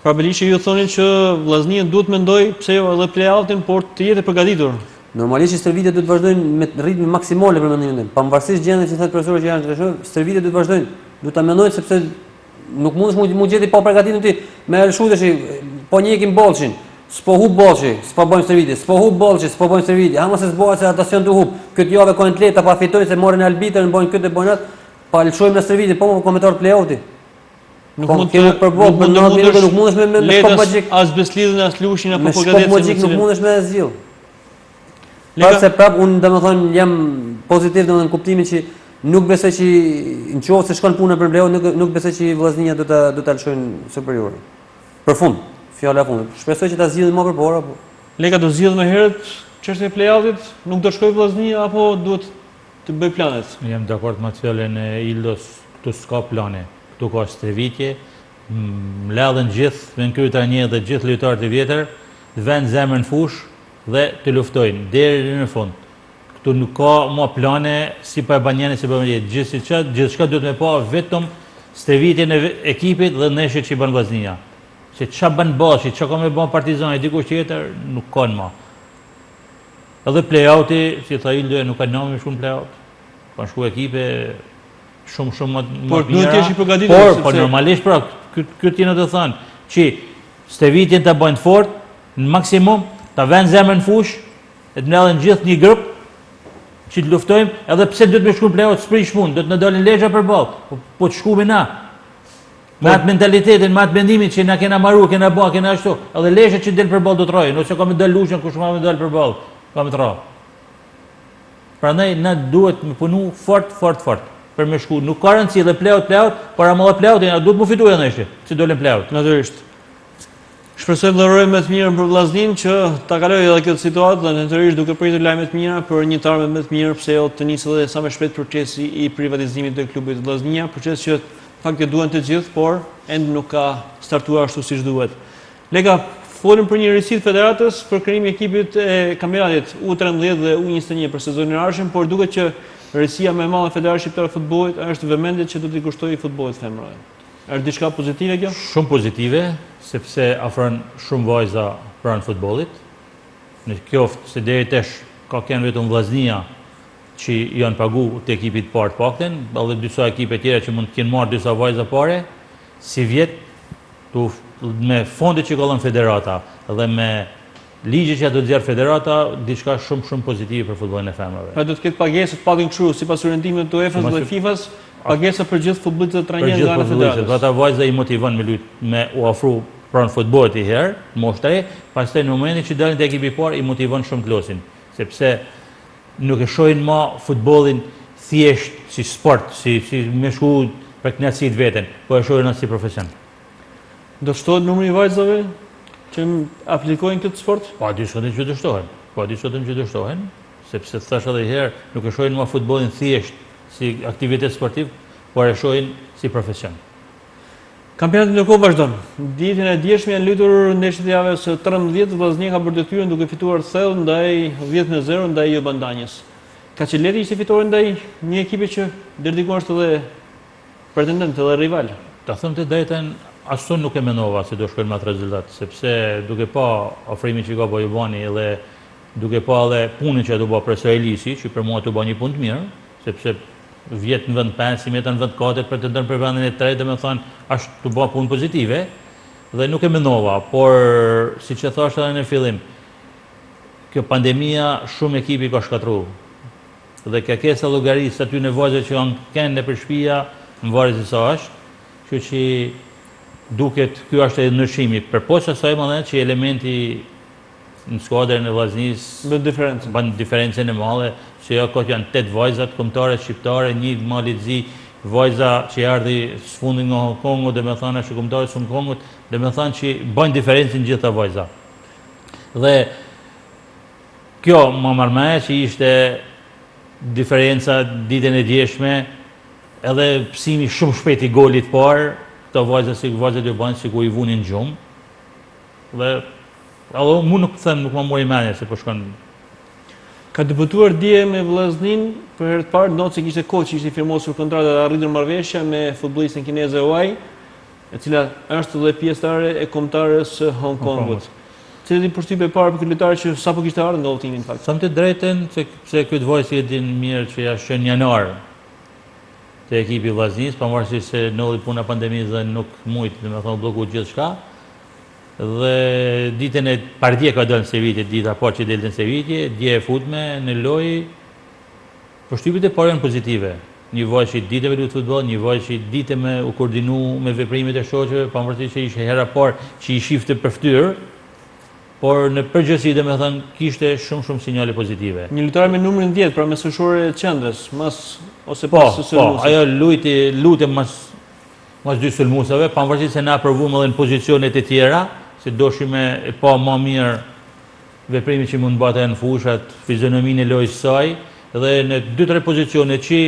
Pra BELISHA ju thonin që vllaznia duhet mendoj pse jo edhe play-outin, por të jetë përgatitur. Normalisht stërvitjet duhet vazhdojnë me ritme maksimale për mendimin tim. Pavarësisht gjendjes që thotë profesori që janë të stërvitjet duhet vazhdojnë. Duhet ta mendojnë sepse nuk mundesh mu gjeti pa përgatitur ti me elshutesh, po njekim bollshin. S'po hub bollshi, s'po bëjmë stërvitje, s'po hub bollshi, s'po bëjmë stërvitje. Ama se s'bëhet se ata janë të hub. Këtë javë kanë atleta pa fitojnë se morën arbitrën, bojnë këtë e bojnë atë, pa lëshojmë në stërvitje, po komentar play-outi. Nuk mund të përballë për 90 minuta, nuk mundesh me shkop magjik, as beslidhen as lushin apo përgatitje. Me shkop magjik nuk mundesh me zgjill. Pastaj prap unë domethënë jam pozitiv domethënë kuptimin që nuk besoj që nëse shkon puna për play-out, nuk besoj që vllaznia do ta lëshojnë superiore. Përfund, fjala e fundit. Shpresoj që ta zgjidhin më përpara, po. LEKA do zgjidh më herët çështën e play-outit, nuk do shkojë vllaznia apo duhet të bëj planet. Jam dakord me fjalën e Ildos, këtu s'ka plane. Këtu ka stërvitje, mbledhen gjithë me kryetari një dhe gjithë lojtarët e vjetër, vënë zemrën në fush dhe të luftojnë deri në fund. Këtu nuk ka më plane si pa e banjene si pa e gjithçka duhet me pa vetëm stërvitjen e ekipit dhe neshjet që i bën vllaznia. Se qa bën Bashi, qa ka me bën Partizani, dikush tjetër, nuk kanë ma. Edhe play-outi, si tha Ildo, nuk ka nami shku në play-out. Kanë shku ekipe shumë më Por duhet mira. t'jesh i përgatitur. Por normalisht pra, këtë tjene të thënë, që Stevitjen të bëjnë fort, në maksimum, të venë zemën në fush, e të mledhen gjithë një grup, që të luftojmë, edhe pse duhet me shku në play-out, s'prish punë, duhet në dolin Lesha për balë, po të shku me na. Me atë mentalitetin, me atë mendimin që na kena maru, kena ba, kena ashtu, edhe Lesha që del për balë do të rojë, nëse ka me dal Lushën, kush ma me dal për balë, ka me të rojë. Prandaj na duhet me punu fort për me shku. Nuk ka rëndësi dhe play-out, por ama dhe play-out, duhet mu fitu edhe ishte, që dolin play-out. Natyrisht. Shpresoj të lërojmë me të mirën për Vllaznin që ta kalojë edhe këtë situatë dhe natyrisht duke pritur lajme të mira për një tarme më të mirë, pse jo të nisë edhe sa më shpejt procesi i privatizimit të klubit të Vllaznia, proces që fakti duan të gjithë, por ende nuk ka startuar ashtu siç duhet. Leka, folëm për një rrisit federatës për krijimin e ekipit e kampionatit U13 dhe U21 për sezonin e ardhshëm, por duket që rrisia më e madhe e Federatës Shqiptare të Futbollit është vëmendje që do t'i kushtojë futbollit femëror. Është diçka pozitive kjo? Shumë pozitive, sepse afron shumë vajza pranë futbollit. Në qoftë se deri tash ka qenë vetëm Vllaznia që janë pagu të ekipit parë pakten, edhe disa ekipe tjera që mund të kenë marrë disa vajza pare, si vjet me fondet që ka dhënë federata dhe me ligje që do të zjarë federata, diçka shumë pozitive për futbollin e femrave. Pra do të ketë pagesë të paktën kështu sipas orientimeve të UEFA-s dhe FIFA-s, pagesa për gjithë futbollistët të trajnerë nga ana federatës. Ata vajza i motivon me lut me u ofru pranë futbollit i herë, moshtre, pastaj në momentin që dalin te ekipi i parë i motivon shumë të losin, sepse nuk e shohin më futbollin thjesht si sport, si me shku për kënaqësi veten, po e shohin si profesion. Do shtohet numri i vajzave që aplikojnë këtë sport? Pa diskutim që do shtohen, sepse thash edhe herë, nuk e shohin më futbollin thjesht si aktivitet sportiv, por e shohin si profesion. Kampionati ndërkohë vazhdon. Ditën e djeshme janë luajtur ndeshjet e javës së 13, Vllaznia ka bërë detyrën duke fituar thellë ndaj 10-0 ndaj Jobandanjës. Ka që lehti ishte fitore ndaj një ekipi që deri diku është edhe pretendent edhe rival. Ta them të drejtën, ashtu nuk e mendova se do shkojnë me atë rezultat, sepse duke pa ofrimin që ka bëu Jobani dhe duke pa edhe punën që do bëu profesor Elisi, që për mua do bëu një punë të mirë, sepse vjet në vend 5, si në vend 4 pretendon për vendin e 3, domethënë është të bëu punë pozitive dhe nuk e mendova, por siç e thash edhe në fillim, kjo pandemia shumë ekipi ka shkatruar. Dhe kërkesa llogarisë aty në vajzat që kanë nëpër shtëpia, në varë se sa është, kështu që duket ky është edhe ndryshimi. Përpoç asaj më që elementi në skuadrën e Vllaznisë bën diferencën e madhe, se ja kot janë 8 vajza të kombëtare shqiptare, një Malizi, vajza që ardhi sfundi nga Hong Kongu, domethënë është kombëtare së Hong Kongut, domethënë që bën diferencën gjitha vajza. Dhe kjo më marrë që ishte diferenca ditën e djeshme, edhe psimi shumë shpejt i golit parë, këto vajza si vajzat e banë si ku i vunin gjumë. Dhe edhe mu nuk them, nuk më mori mendje se po shkon. Ka debutuar dje me Vllaznin për herë të parë, ndonë se kishte kohë që ishte firmosur kontrata dhe arritur marrëveshja me futbollistin kineze Huai, e cila është dhe pjesëtare e kombëtares së Hong Kongut. Cili përshtypje parë për këtë lojtar që sapo kishte ardhur nga udhëtimi në fakt. Them të drejtën se ky vajzë e din mirë që ja shën janar te ekipi i Vllaznisë, pavarësisht se ndodhi puna pandemisë dhe nuk mujt, domethënë blloku gjithçka. Dhe ditën e partije ka dalë në Sevitje, dita parë që delte në Sevitje, dje e futme në lojë, përshtypjet e parë janë pozitive. Një vajzë që ditë me lutë futboll, një vajzë që ditë me u koordinu me veprimet e shoqëve, pavarësisht se ishte hera parë që i shifte për fytyrë, por në përgjithësi domethënë kishte shumë sinjale pozitive. Një lojtar me numrin 10, pra mesëshore të qendrës, ose pas së sulmuesit. Po, ajo lutem mas dy sulmuesave, pavarësisht se na provum edhe në pozicionet e tjera, se doshim e pa më mirë veprimin që mund bëte në fushat, fizionominë e lojës saj, dhe në 2-3 pozicione që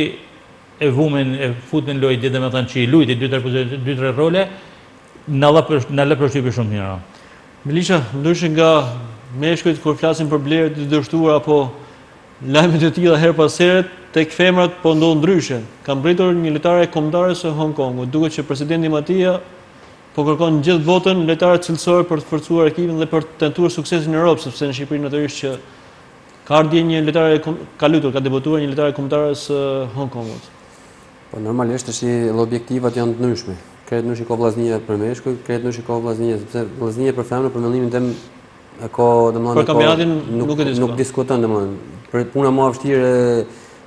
e vumen, e futën lojë ditë, me thënë që i lujti 2-3 role, në lë përshtypje shumë njëra. Belisha, ndryshe nga meshkujt kur flasin për blerët të dështuar apo lajmet e tilla her pas here, tek femrat po ndodh ndryshe. Ka mbritur një lojtare kombëtare së Hong Kongut, duket që presidenti Matia po kërkon gjithë botën lojtarë cilësorë për të forcuar ekipin dhe për të tentuar suksesin në Europë, sepse në Shqipëri natyrisht që ka ardhur një lojtare ka lutur, ka debutuar një lojtare kombëtares Hong Kongut. Po normalisht është që objektivat janë të ndryshme. Kreet nuk shiko vllaznia për meshkuj, kreet nuk shiko vllaznia sepse vllaznia për femrën për mendimin tim e ka domethënë për kampionatin nuk diskuton domethënë. Për puna më e vështirë e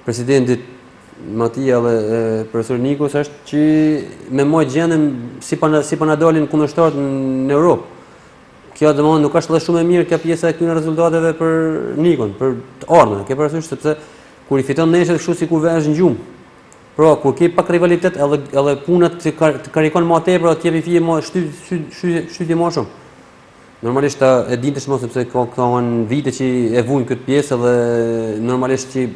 presidentit Matia dhe profesor Nikos është që me mojt gjendën si pa na dalin kundërshtarët në Europë. Kjo domethënë nuk është edhe shumë e mirë kjo pjesa e këtyre rezultateve për Nikon, për të ardhmen. Ke parasysh sepse kur i fiton nesër kështu sikur vesh në gjumë. Pra, kur ke pak rivalitet edhe punat të karikon më tepër, të jepi fije më shtytje më shumë. Normalisht e dintesh më sepse ka vite që e vujnë këtë pjesë dhe normalisht që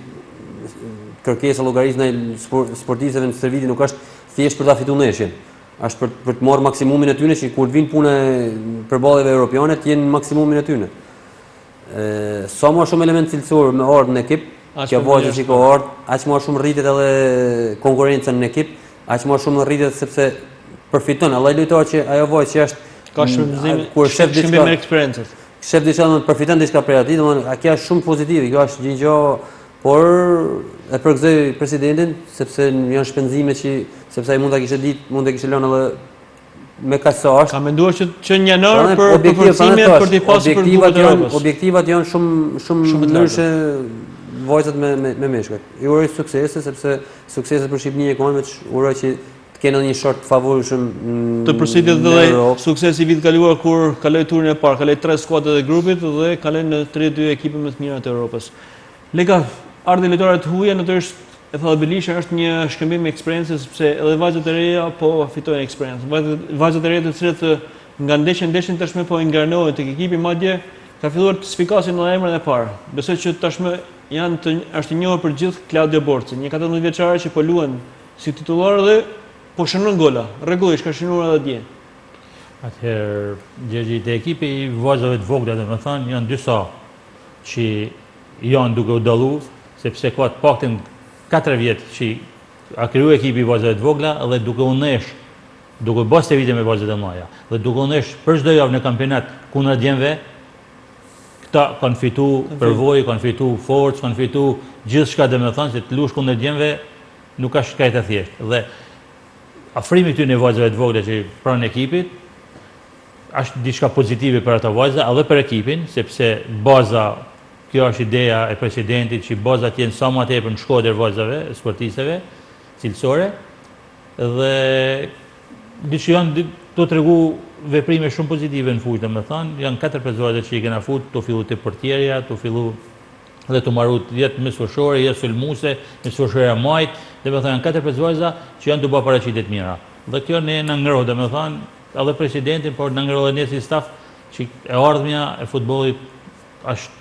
kërkesa llogarisë ndaj sportistëve në stërvitje nuk është thjesht për ta fituar ndeshjen. Është për të marrë maksimumin e tyre që kur vin punë përballave europiane të jenë maksimumin e tyre. Sa më shumë element cilësor me ardhmë në ekip, kjo vajzë që ka ardhur, aq më shumë rritet edhe konkurrenca në ekip, aq më shumë rritet sepse përfiton edhe lojtar që ajo vajzë që është ka shërbim kur shef diçka me eksperiencë. Shef diçka do të përfiton diçka prej atij, domethënë kjo është shumë pozitive, kjo është një gjë, por e përgëzoj presidentin sepse janë shpenzime që sepse ai mund ta kishte ditë, mund të kishte lënë edhe me kaq sa është. Ka menduar që në janar për përforcime për të pasur për grupet e Europës. Objektivat janë shumë ndryshe vajzat me meshkujt. Ju uroj suksese sepse sukseset për Shqipërinë e kanë veç uroj që të kenë një short favorshëm të përsëritet edhe suksesi vit kaluar kur kaloi turin e parë, kaloi 3 skuadrat e grupit dhe kaloi në 32 ekipe më të mira të Europës. Leka, ardhi lojtarë të huaja natyrisht e thallë Belisha është një shkëmbim me eksperiencë sepse edhe vajzat e reja po fitojnë eksperiencë. Vajzat e reja të cilët nga ndeshjen tashmë po ingarnohen tek ekipi, madje ka filluar të sfikasin në emrin e parë. Besoj që tashmë është i njohur për gjithë Claudio Borci, një 14 vjeçare që po luan si titullar dhe po shënon gola. Rregullisht ka shënuar edhe dje. Atëherë, Gjergji, te ekipi i vajzave të vogla, domethënë, janë disa që janë duke u dallu, sepse ka të paktën 4 vjet që a kriju ekipi i vajzave të vogla dhe duke u nesh, duke bërë të vite me vajzat e mëdha, dhe duke u nesh për çdo javë në kampionat kundër djemve, këta kanë fitu përvojë, kanë fitu forcë, kanë fitu gjithçka, domethënë se të lush kundër djemve nuk është kaq e thjeshtë. Dhe afrimi këtyre në vajzave të vogla që pranë ekipit është diçka pozitive për ata vajza edhe për ekipin, sepse baza, kjo është ideja e presidentit që bazat jenë sa më tepër në shkodër vajzave, sportistëve cilësore, dhe diçka janë të tregu veprime shumë pozitive në fushë, domethënë, janë 4-5 vajza që i kena fut, të fillu të portierja, të fillu dhe të marru jetë mes fushore, jetë sulmuse, mes fushore majt, domethënë janë 4-5 vajza që janë të bërë paraqitje të mira. Dhe kjo ne na ngroh, domethënë, edhe presidentin, por na ngroh edhe ne si staf që e ardhmja e futbollit është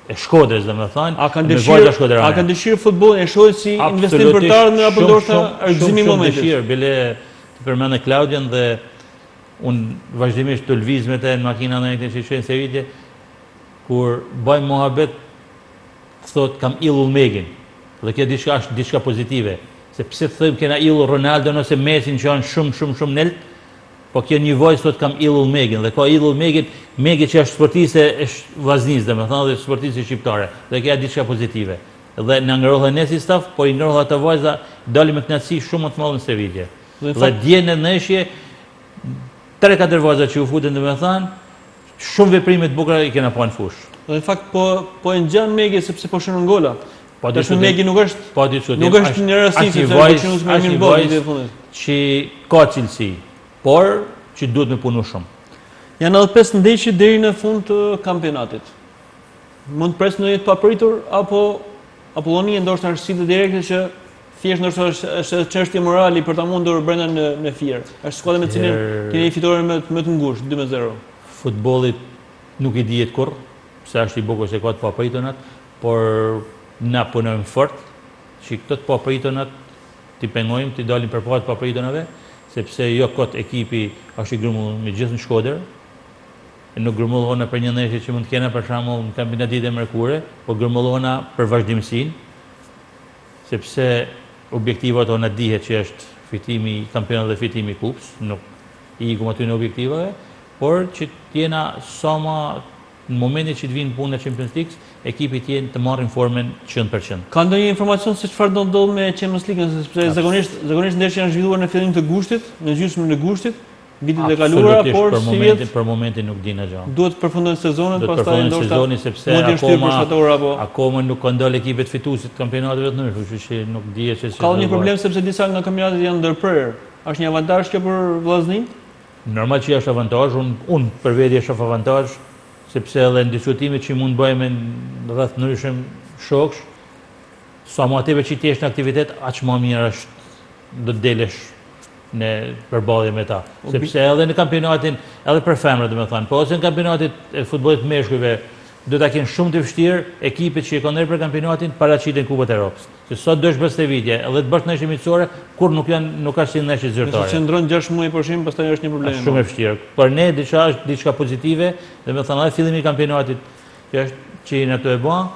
e Shkodrës, domethënë, a kanë dëshirë futbollin e shohin si investim për të ardhmen apo ndoshta argëzimi i momentit? Dëshirë, bile të përmendë Klaudian dhe unë vazhdimisht të lviz me të në makina në këtë që në sevitje, kur bëjmë mohabet, thot kam illull Megin, dhe kjo është diçka pozitive, se pse të thëmë kena illull Ronaldo nëse Messi që janë shumë nelt, po kjo një vojtë thot kam illull Megin, dhe ka illull Megin, Megi që është sportiste është vllaznisë, domethënë, dhe sportiste shqiptare, dhe kjo është diçka pozitive. Dhe na ngrohën ne si staf, po i ngrohën ata vajza, dalim me kënaqësi shumë më të madhe në stërvitje. Dhe dje në ndeshje 3-4 vajza që u futën, domethënë, shumë veprime të bukura i kena pa në fushë. Dhe në fakt po e ngjan Megi sepse po shënon gola. Tash Megi nuk është një rasti sepse po shënon me një botë që ka cilësi, por që duhet me punu shumë. Janë edhe 5 ndeshje deri në fund të kampionatit. Mund të presë ndonjë të papritur apo Apollonia ndoshta është sidhe direkte që thjesht ndoshta është çështje morali për ta mundur brenda në fier. Është skuadra me cilën keni një fitore më të ngushtë, 2-0. Futbollit nuk i dihet kurr, se është i bukur se ka të papritonat, por na punojmë fort që këto të papritonat t'i pengojmë, t'i dalim përpara të papritonave, sepse jo kot ekipi është i grumullur me gjithë në Shkodër, nuk grumullohona për një ndeshje që mund të kena për shembull në kampionatin e mërkure, po grumullohona për vazhdimsinë, sepse objektivat tona dihet që është fitimi i kampionatit dhe fitimi i kupës, i ikum aty në objektivave, por që t'jena sa ma në momentin që të vinë punë në Champions League, ekipi t'jenë të marrin formën 100%. Ka ndonjë informacion se çfarë do ndodh me Champions League, sepse zakonisht ndeshja janë zhvilluar në fillim të gushtit, në gjysmën e gushtit, vitet e kaluara, por për momentin nuk dinë gjë. Duhet të përfundojnë sezonën, pastaj ndoshta sezoni sepse akoma nuk ka ndal ekipet fituesit të kampionateve të ndryshme, kështu që nuk dihet se ka një problem sepse disa nga kampionatet janë ndërprerë. Është një avantazh kjo për vllaznin? Normal që është avantazh, unë për veti shoh avantazh, sepse edhe në diskutimet që mund bëjmë rreth ndryshëm shoksh, sa më atëve që ti jesh në aktivitet, aq më mirë është do të delesh në përballje me ta. Sepse edhe në kampionatin, edhe për femrat domethënë, po ose në kampionatit e futbollit të meshkujve, do ta kenë shumë të vështirë ekipet që kanë ndër për kampionatin paraqiten Kupën e Evropës. Se sot do të bësh stevitje, edhe të bësh ndeshje miqësore, kur nuk ka si ndeshje zyrtare. Nëse qëndron 6 muaj pushim, pastaj është një problem. Shumë e vështirë. Por ne është diçka pozitive, domethënë edhe fillimi i kampionatit që në ato e bën,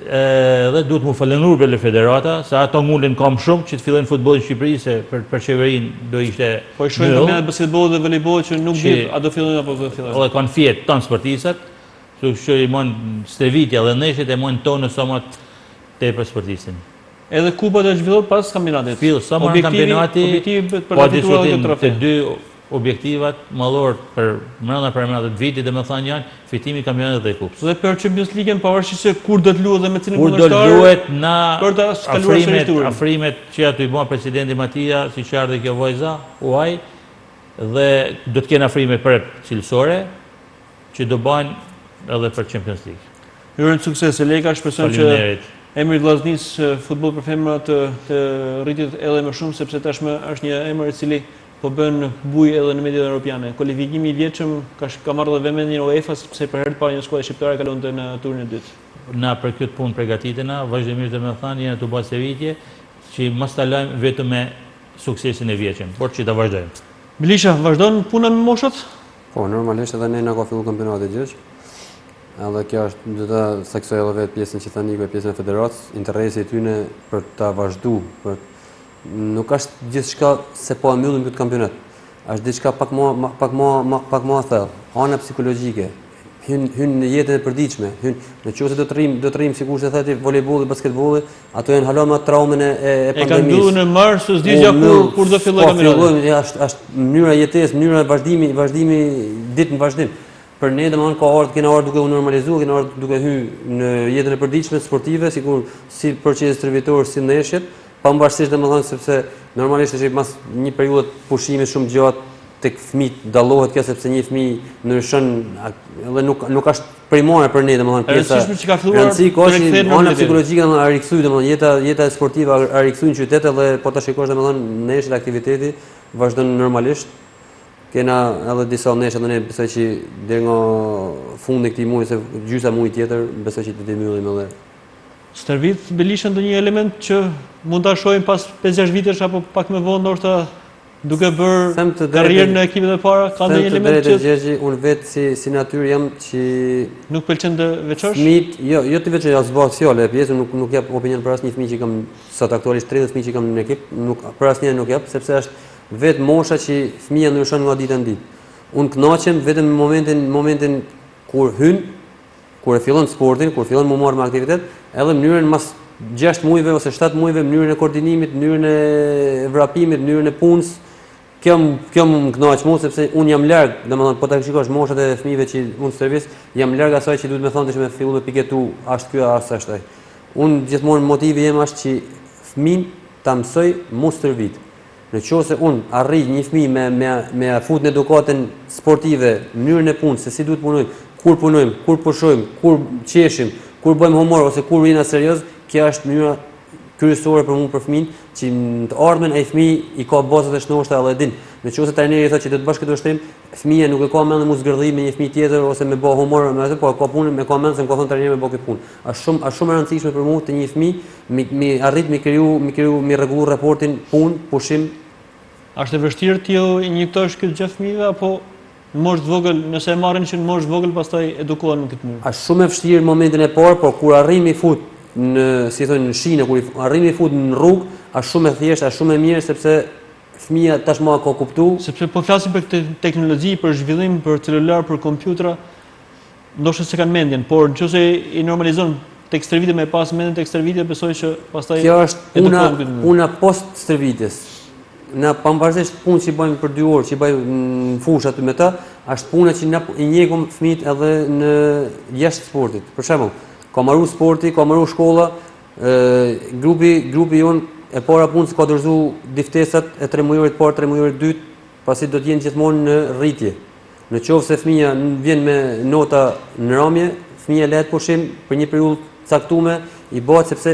dhe duhet mu falenur për federata, se ato ngulin kam shumë që të fillojnë futbollin në Shqipëri, se për qeverinë do ishte. Po i shohin kampionat basketbollit dhe voleybollit që nuk di a do fillojnë apo do fillojnë. Edhe kanë fjet tan sportistat, kështu që i mon stevitja dhe ndeshjet e mon tonë sa më tepër sportistin. Edhe kupa do të zhvillohet pas kampionatit. Sa më kampionati, për të fituar këtë trofe. Të dy objektivat mallor për brenda të vitit, domethënë janë fitimi i kampionatit dhe i kupës. Dhe për Champions League-n pavarësisht se kur do të luhet dhe me cilin kundërshtar. Kur do të luhet na për ta skaluar sërish turin. Afrimet që aty i bën presidenti Matia, siç ardhi kjo vajza, uaj, dhe do të kenë afrime për cilësore që do bëjnë edhe për Champions League. Ju urojmë sukses LEKA, shpresojmë që emri i vllaznisë futboll për femra të rritet edhe më shumë, sepse tashmë është një emër i cili po bën bujë edhe në mediat europiane. Kualifikimi i vjetshëm ka marrë edhe vëmendjen UEFA, sepse për herë të parë një skuadër shqiptare kalonte në turin e dytë. Na për këtë punë përgatitena, vazhdimisht domethënë jena të bëjë vitje që mos ta lajm vetëm me suksesin e vjetshëm, por që ta vazhdojmë. Belisha, vazhdon puna me moshat? Po, normalisht edhe ne na ka filluar kampionati gjyq. Edhe kjo është do ta saksoj edhe vetë pjesën që tani ku pjesën e federatës, interesi i tyre për ta vazhduar, nuk është gjithçka se po e mbyllim këtë kampionat. Është diçka pak më thellë, ana psikologjike. Hyn në jetën e përditshme, nëse do të rrim sikur se thotë voleybolli, basketbolli, ato janë hala më traumën e pandemisë. E kanë mbyllur në mars, s'di gjatë kur do fillojë kampionati. Është mënyra jetesë, mënyra vazhdimi ditë në vazhdim. Për ne domethënë kena ardhur duke u normalizuar, kena ardhur duke hyrë në jetën e përditshme sportive, sikur si proces strevitor, si ndeshjet, pavarësisht domethënë sepse normalisht është pas një periudhë pushimi shumë gjatë tek fëmijët dallohet kjo sepse një fëmijë ndryshon edhe nuk është primare për ne domethënë pjesa. Rëndësishme që ka filluar. Rëndësishme ka ana psikologjike domethënë a rikthy domethënë jeta sportive a rikthy në qytet edhe po ta shikosh domethënë ndeshjet aktiviteti vazhdon normalisht. Kena edhe disa ndeshje ne besoj që deri nga fundi i këtij muaji se gjysa muaj tjetër besoj që do të mbyllim edhe. Stërvit Belisha ndonjë element që mund ta shohim pas 5-6 vitesh apo pak më vonë ndoshta duke bërë karrierë në ekipet e para, ka ndonjë element që unë vetë si natyrë jam që nuk pëlqen të veçosh? Fëmijët, jo të veçoj as zbat fjale, pjesën nuk jap opinion për asnjë fëmijë që kam sot aktualisht 30 fëmijë që kam në ekip, për asnjë nuk jap, sepse është vetë mosha që fëmia ndryshon nga dita në ditë. Unë kënaqem vetëm në momentin kur hyn, kur e fillon sportin, kur fillon më marr me aktivitet, edhe mënyrën mas 6 muajve ose 7 muajve, mënyrën e koordinimit, mënyrën e vrapimit, mënyrën e punës. Kjo më kënaq mua sepse unë jam larg, domethënë po ta shikosh moshat e fëmijëve që unë servis, jam larg asaj që duhet më thonë që me fillu me piketu, as ky as ashtaj. Unë gjithmonë motivi im është që fëmin ta mësoj mos stërvit. Nëse unë arrij një fëmijë me fut në edukatën sportive, mënyrën e punës, se si duhet punojmë, kur pushojmë, kur qeshim, kur bëjmë humor ose kur jena serioz, kjo është mënyra kryesore për mua për fëmin, që në të ardhmen ai fëmijë i ka bazat e shnoshta edhe din. Nëse trajneri thotë që do të bësh këtë ushtrim, fëmia nuk e ka mendë mos zgërdhim me një fëmijë tjetër ose me bë humor me atë, po ka punën, me ka mendë se më ka thonë trajneri me bë këtë punë. Është shumë e rëndësishme për mua të një fëmijë mi arrit mi rregullu raportin punë, pushim. Është e vështirë ti i njëjtosh këtë gjë fëmijëve apo në moshë të vogël, nëse e marrin që në moshë të vogël pastaj edukohen në këtë mënyrë? Është shumë e vështirë në momentin e parë, por kur arrim i fut në, si thonë, në shinë, kur arrim i fut në rrugë, është shumë e thjeshtë, është shumë e mirë sepse fëmija tashmë ka kuptu. Sepse po flasim për teknologji, për zhvillim, për celular, për kompjutra, ndoshta se kanë mendjen, por nëse i normalizon tek stërvitje me pas mendjen tek stërvitje, besoj që pastaj kjo është puna post stërvitjes. Na pavarësisht punë që bëjmë për 2 orë, që bëjmë në fushë aty me ta, është puna që na i njegëm fëmijët edhe në jashtë sportit. Për shembull, ka marrë sporti, ka marrë shkolla, grupi jon e para punës ka dorëzu diftesat e 3 mujorit parë, 3 mujorit dytë, pasi do të jenë gjithmonë në rritje. Në qoftë se fëmia vjen me nota në ramje, fëmia lehet pushim për një periudhë caktuar i bëhet sepse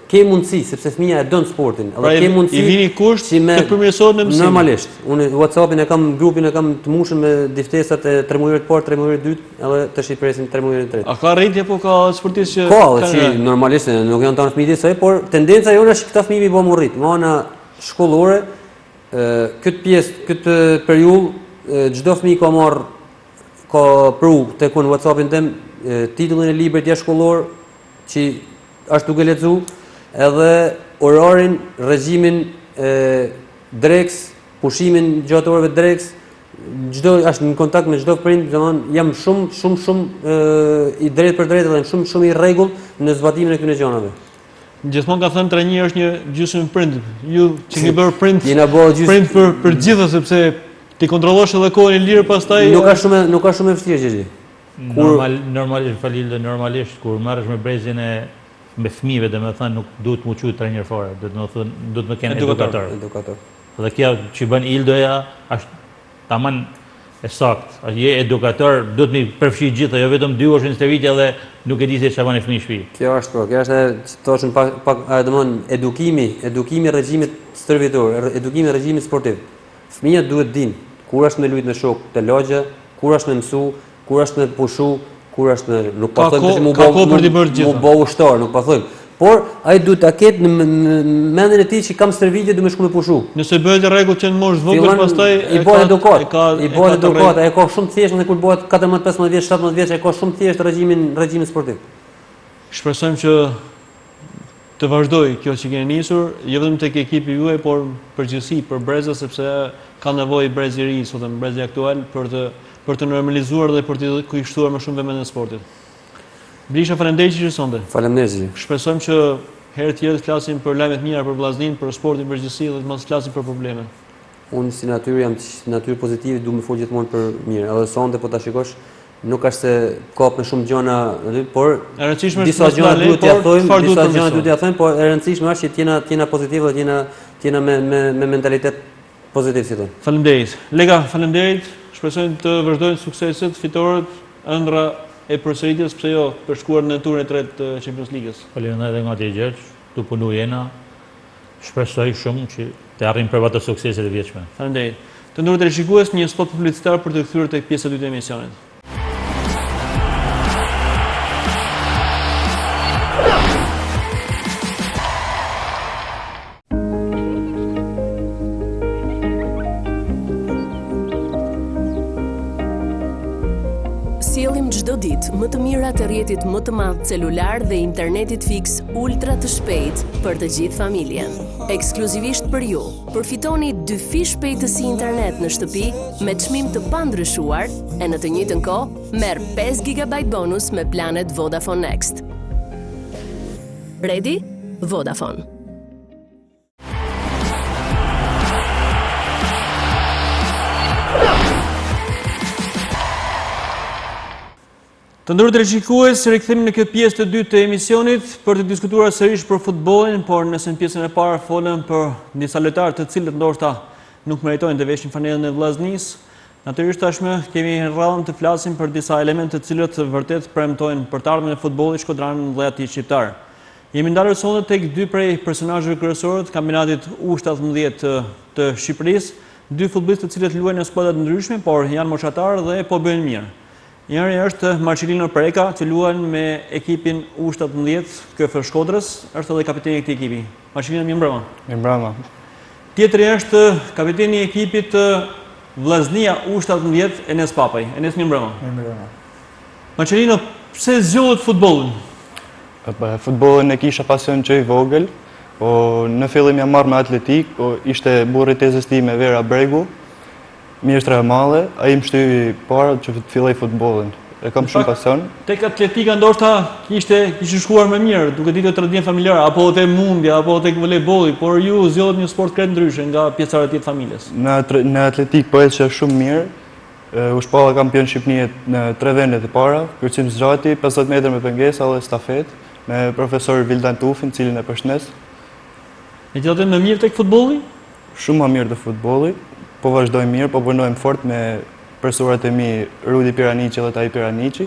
ke mundësi, sepse fëmia e don sportin. Pra Edhe ke mundësi i vini kusht të përmirësohet në mësim. Normalisht. Unë WhatsAppin grupin e kam të mushën me diftesat e 3 mujorit parë, 3 mujorit dytë, edhe tash i presin 3 mujorit tretë. A ka rritje apo ka sportistë që që normalisht nuk janë tanë fëmijë soi, por tendenca jone është këta fëmijë bëhen rrit. Nga ana shkollore, këtë periudhë çdo fëmijë ka pru tek WhatsAppin tim titullin e librit jashtë që është duke lexu, edhe orarin, regjimin dreks, pushimin gjatë orëve dreks, çdo është në kontakt me çdo prind, domethënë jam shumë i drejtë për drejtë dhe shumë i rregull në zbatimin e këtyre gjërave. Gjithmonë ka thënë trajneri është një gjysmë prind. Ju që ke bërë prind, jena bërë gjysmë prind për gjithë, sepse ti kontrollosh edhe kohën e lirë pastaj. Nuk ka shumë e vështirë gjë. Normalisht kur marrësh me brezin me fëmijëve, domethënë nuk duhet mu quajtur trajner fare, duhet më kenë edukator. Dhe kjo që bën Ildoja është tamam e saktë. Je edukator, duhet mi përfshi gjithë, jo vetëm 2 orë në stërvitje dhe nuk e di se çfarë bën fëmijë në shtëpi. Kjo është thoshën pak domethënë edukimi regjimit stërvitor, edukimi regjimit sportiv. Fëmia duhet din kur është me lujt me shok te lagja, kur është me mësu, kur është me pushu, kur është me nuk po them se mu bë ushtar, nuk po them. Por ai duhet ta ketë në mendjen e tij që kam stërvitje duhet më shku me pushu. Nëse bëhet rregull që në moshë vogël pastaj i bëhet edukat, ai ka shumë thjesht nëse kur bëhet 14-15 vjeç, 17 vjeç, ai ka shumë thjesht regjimin sportiv. Shpresojmë që të vazhdoj kjo që keni nisur, jo vetëm tek ekipi juaj, por përgjithësi për breza, sepse ka nevojë brezi i ri, sotëm brezi aktual për të normalizuar dhe për të kushtuar më shumë vëmendje në sportit. Belisha, faleminderit që sonte. Faleminderit. Shpresojmë që herë tjetër të flasim për lajme të mira për vllaznin, për sportin përgjithësi dhe të mos flasim për probleme. Unë si natyrë jam natyrë pozitive, duhet më fol gjithmonë për mirë. Edhe sonte po ta shikosh, nuk është se ka më shumë gjëna, por e rëndësishme disa gjëna duhet t'ia thojmë, disa gjëna duhet t'ia thojmë, por e rëndësishme është që të jena pozitive dhe të jena me mentalitet pozitiv si tonë. Faleminderit. Leka, faleminderit. Shpresojmë të vazhdojnë sukseset, fitoret, ëndra e përsëritjes, pse jo, për shkuar në turën e tretë të Champions League-s. Faleminderit edhe nga ti Gjergj, tu punu jena. Shpresoj shumë që të arrijmë përva të sukseset e vjetshme. Faleminderit. Të nderuar televizionistë, një spot publicitar për të kthyer tek pjesa e dytë e emisionit. Sjellim çdo ditë më të mirat e rrjetit më të madh celular dhe internetit fiks ultra të shpejt për të gjithë familjen. Ekskluzivisht për ju, përfitoni 2 fish shpejtësi internet në shtëpi me çmim të pandryshuar e në të njëjtën kohë merr 5 GB bonus me planet Vodafone Next. Ready? Vodafone. Të nderuar televizionistë, rikthehemi në këtë pjesë të dytë të emisionit për të diskutuar sërish për futbollin, por nëse në pjesën e parë folëm për disa lojtarë të cilët ndoshta nuk meritojnë të veshin fanelën e vllaznisë, natyrisht tashmë kemi rradhën të flasim për disa elemente të cilët vërtet premtojnë për të ardhmen e futbollit shkodran dhe atij shqiptar. Jemi ndalur sonte tek 2 prej personazheve kryesorë të kampionatit U17 të Shqipërisë, 2 futbollistë të cilët luajnë në skuadra të ndryshme, por janë moshatarë dhe po bëjnë mirë. Njëri është Marçelino PREKA, që luan me ekipin U17 QERSHOR Shkodrës, është edhe kapiteni i këtij ekipi. Marçelino, mirëmbrëma. Mirëmbrëma. Tjetri është kapiteni i ekipit vllaznia U17 Enes PAPAJ. Enes, mirëmbrëma. Mirëmbrëma. Marçelino, pse zgjodhet futbollin? Futbollin e kisha pasion që i vogël, Po në fillim jam marrë me atletik, po ishte burri tezës time Vera Bregu, mjeshtra e madhe, ai më shtyi para që të filloj futbollin. E kam shumë pasion. Tek atletika ndoshta kishte shkuar më mirë, duke ditur traditën familjare, apo te mundja, apo tek volejbolli, por ju zgjodhët një sport krejt ndryshe nga pjesëtarët e tij të familjes. Në atletik po ecësha shumë mirë. U shpalla kampion Shqipërisë në 3 vendet e para, kërcim zgjati, 50 metër me pengesa dhe stafet, me profesor Vildan Tufin, cilin e përshëndes. E gjithatë më mirë tek futbolli? Shumë më mirë te futbolli, po vazhdoj mirë, po punojmë fort me profesorët e mi Rudi Piranici dhe Taj Piranici.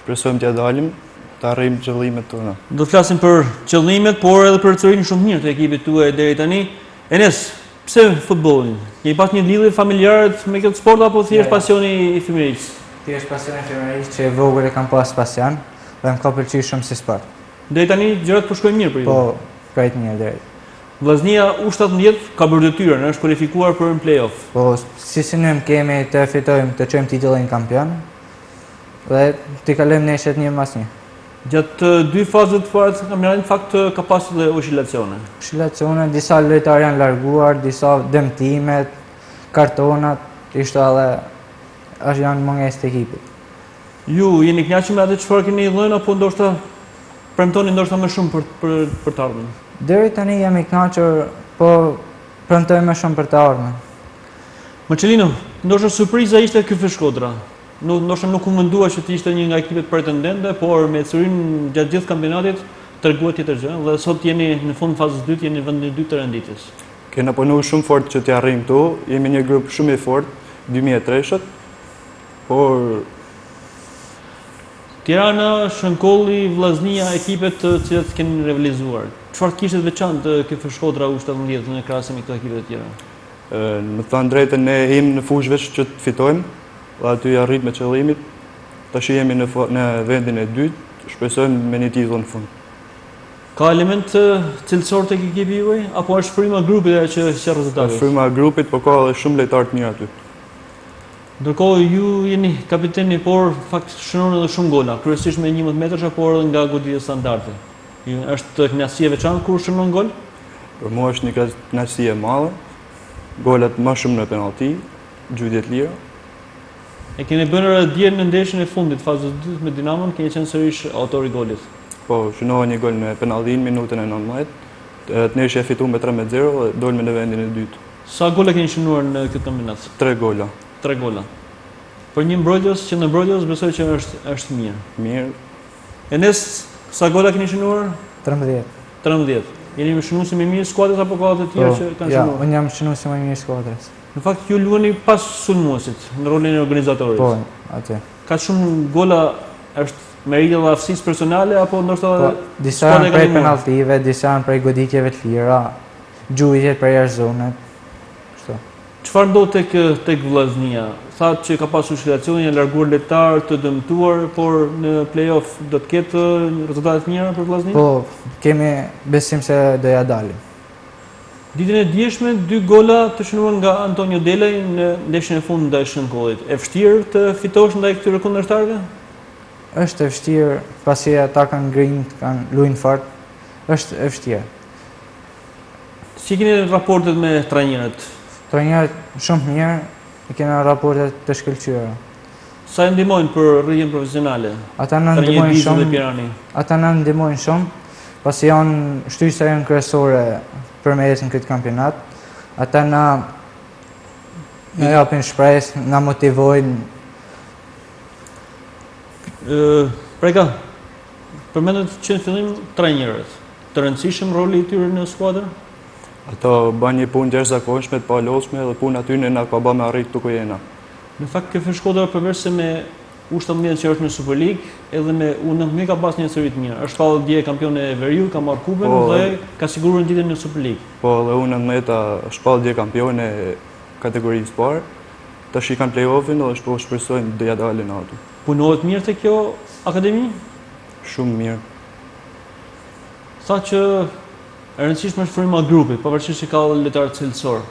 Shpresojmë t'ja dalim, të arrijmë qëllimet tona. Do të flasim për qëllimet, por edhe për çrrinë shumë mirë të ekipit tuaj deri tani. Enes, pse futbollin? Je pas një lidhje familjare me këtë sport apo thjesht pasioni i fëmijërisë? Thjesht pasioni i fëmijërisë që e vogël e kam pas pasion dhe më ka pëlqyer shumë si sport. Deri tani gjërat po shkojnë mirë për ju. Po, krejt mirë deri. Vllaznia U17 ka bërë detyrën, është kualifikuar për në play-off. Po, si synim kemi të fitojmë, të çojmë titullin kampion dhe të kalojmë neshet një mas një. Gjatë 2 fazave të para të kampionatit në fakt ka pasur dhe oscilacione. Oscilacione, disa lojtarë janë larguar, disa dëmtimet, kartonat, ishte edhe janë mungesë të ekipit. Ju jeni kënaqur me atë çfarë keni dhënë apo ndoshta premtoni ndoshta më shumë për të ardhmen? Deri tani jam i kënaqur, po premtoj më shumë për të ardhmen. Marçelino, ndoshta surpriza ishte ky Shkodra. Ndoshta nuk u mendua që të ishte një nga ekipet pretendente, por me ecërinë gjatë gjithë kampionatit treguat tjetër gjë dhe sot jeni në fund fazës 2, jeni në vendin e 2 të renditjes. Kena punuar shumë fort që t'ja arrijmë këtu, jemi një grup shumë i fortë, 2003-shët, por Tirana, Shënkolli, Vllaznia, ekipet të cilat keni rivalizuar. Çfarë kishte të veçantë ky Shkodra U17 në krahasim me këto ekipet e tjera? Në thënë drejtën ne him në fushë veç që të fitojmë, dhe aty arrit me qëllimit, tash jemi në vendin e dytë, shpresojmë me një titull në fund. Ka element cilësor tek ekipi juaj apo është fryma e grupit që sjell rezultatet? Fryma e grupit, po ka edhe shumë lojtarë të mirë aty. Ndërkohë ju jeni kapiteni, por fakt shënon edhe shumë gola, kryesisht me 11 metrash por edhe nga goditje standarde. Është kënaqësi e veçantë kur shënon gol? Për mua është një kënaqësi e madhe. Golat më shumë në penallti, gjujtje të lira. E keni bënë edhe dje në ndeshjen e fundit, fazës 2 me Dinamon, keni qenë sërish autori i golit. Po, shënova një gol në penallti në minutën e 19. Të neshja fitu me 3-0 dhe dolme në vendin e dytë. Sa gola keni shënuar në këtë kampionat? 3 gola. 3 gola. Për një mbrojtës që në mbrojtës besoj që është mirë. Mirë. Enes, sa gola keni shënuar? 13. 13. Jeni shënuesi më i mirë skuadrës apo ka të tjerë që kanë shënuar? Ja, unë jam shënuesi më i mirë skuadrës. Në fakt ju luani pas sulmuesit në rolin e organizatorit. Po, atë. Ka shumë gola, është meritje dhe aftësisë personale apo ndoshta disa janë prej penalltive, disa janë prej goditjeve të lira, gjujtjet prej jashtë zonës. Kështu. Çfarë ndodh tek Vllaznia? Thatë që ka pasur oscilacione, janë larguar lojtar të dëmtuar, por në play-off do të ketë rezultate të mira për Vllaznin? Po, kemi besim se do ja dalim. Ditën e djeshme 2 gola të shënuar nga Antonio Delaj në ndeshjen e fundit ndaj Shënkollit. E vështirë të fitosh ndaj këtyre kundërshtarëve? Është e vështirë, pasi ata kanë ngrinë, kanë luajnë fort. Është e vështirë. Si keni raportet me trajnerët? Trajnerët shumë mirë, kena raportet të shkëlqyera. Sa e ndihmojnë për rritjen profesionale? Ata na ndihmojnë shumë. Ata na ndihmojnë shumë, pasi janë shtyrsa janë kryesore për me ecën këtë kampionat. Ata na japin shpresë, na motivojnë. PREKA, përmendet që në fillim trajnerët. Të rëndësishëm roli i tyre në skuadër? Ato bën një punë jashtëzakonshme, të palodhshme dhe punë aty ne na ka bë me arrit këtu ku jena. Në fakt kjo Shkodra përveç se me U17 që është në Super League, edhe me U19 ka pas një seri të mirë. Është shpallë dje kampion e Veriut, ka marrë kupën dhe ka siguruar ngjitjen në Super League. Po, dhe U19 është shpallë dje kampion e kategorisë parë. Tash i kanë play-offin dhe shpresojmë do ja dalin aty. Punohet mirë te kjo akademi? Shumë mirë. Sa që e rëndësishme është fryma e grupit, pavarësisht se ka lojtarë cilësor.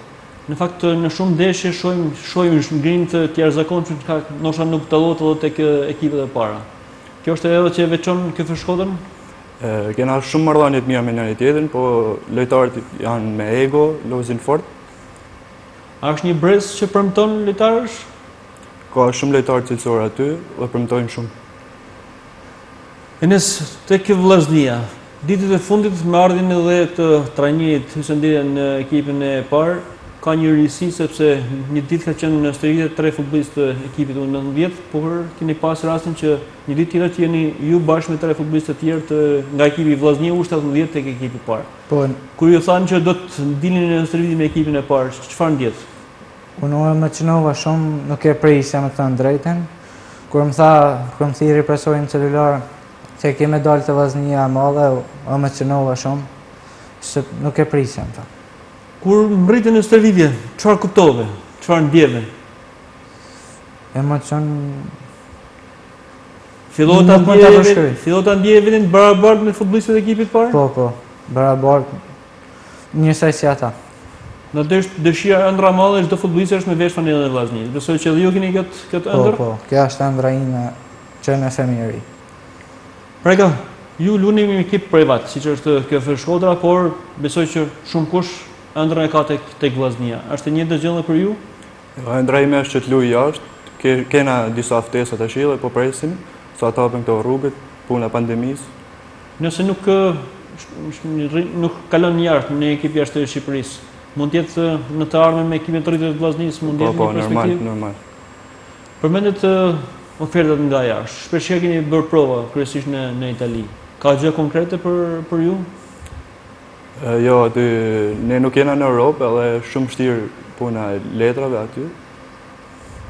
Në fakt në shumë ndeshje shohim ngrinë të jashtëzakonshme që ndoshta nuk dallohet edhe tek ekipet e para. Kjo është edhe që e veçon këtë Shkodrën? Kena shumë marrëdhënie të mira me njëri tjetrin, po lojtarët janë me ego, lozin fort. A është një brez që premton lojtarësh? Ka shumë lojtarë cilësor aty dhe premtojnë shumë. Enes, tek vllaznia, ditët e fundit me ardhin edhe të trajnerit Hysendire në ekipin e parë, ka një risi sepse një ditë ka qenë në stërvitje 3 futbollistë të ekipit U19, por keni pas rastin që një ditë tjetër të jeni ju bashkë me 3 futbollistë të tjerë nga ekipi vllaznia U17 tek ekipi i parë. Po, Kur ju thanë që do të dilni në stërvitje me ekipin e parë, çfarë ndjet? unë e emocionova shumë, nuk e prisja me të drejten. Kur më thiri presorin celular që keme dalë të vllaznia e madhe, u emocionova shumë, se nuk e prisja më tha. Kur mbritën në stërvitje, çfarë kuptove? Çfarë ndjeve? Emocion Fillova Nuk mund ta përshkruaj. ta ndjeve veten barabartë me futbollistët e ekipit parë? po, barabart njësaj si ata. Në dëshira ëndra e madhe çdo futbollist është me vesh fanellën e vllaznisë. Besoj që edhe ju keni këtë ëndër. Po, kjo është ëndra ime që në femiri. PREKA, ju luni me ekip privat, siç është kjo Shkodra, por besoj që shumë kush ëndrën e ka tek vllaznia. Është e njëjtë gjë për ju? Ëndra ime është që të luaj jashtë, kena disa ftesa të tjera, po presim sa të hapen këto rrugët, puna e pandemisë. Nëse nuk kalon jashtë në ekip jashtë Shqipërisë, mund të jetë në të ardhmen me ekipin të rritjes të vllaznisë, mund të jetë një perspektivë? Normal. Përmendet ofertat nga jashtë. Shpesh keni bërë prova kryesisht në Itali. Ka gjë konkrete për ju? Jo, aty ne nuk jena në Europë, edhe shumë vështirë puna e letrave aty.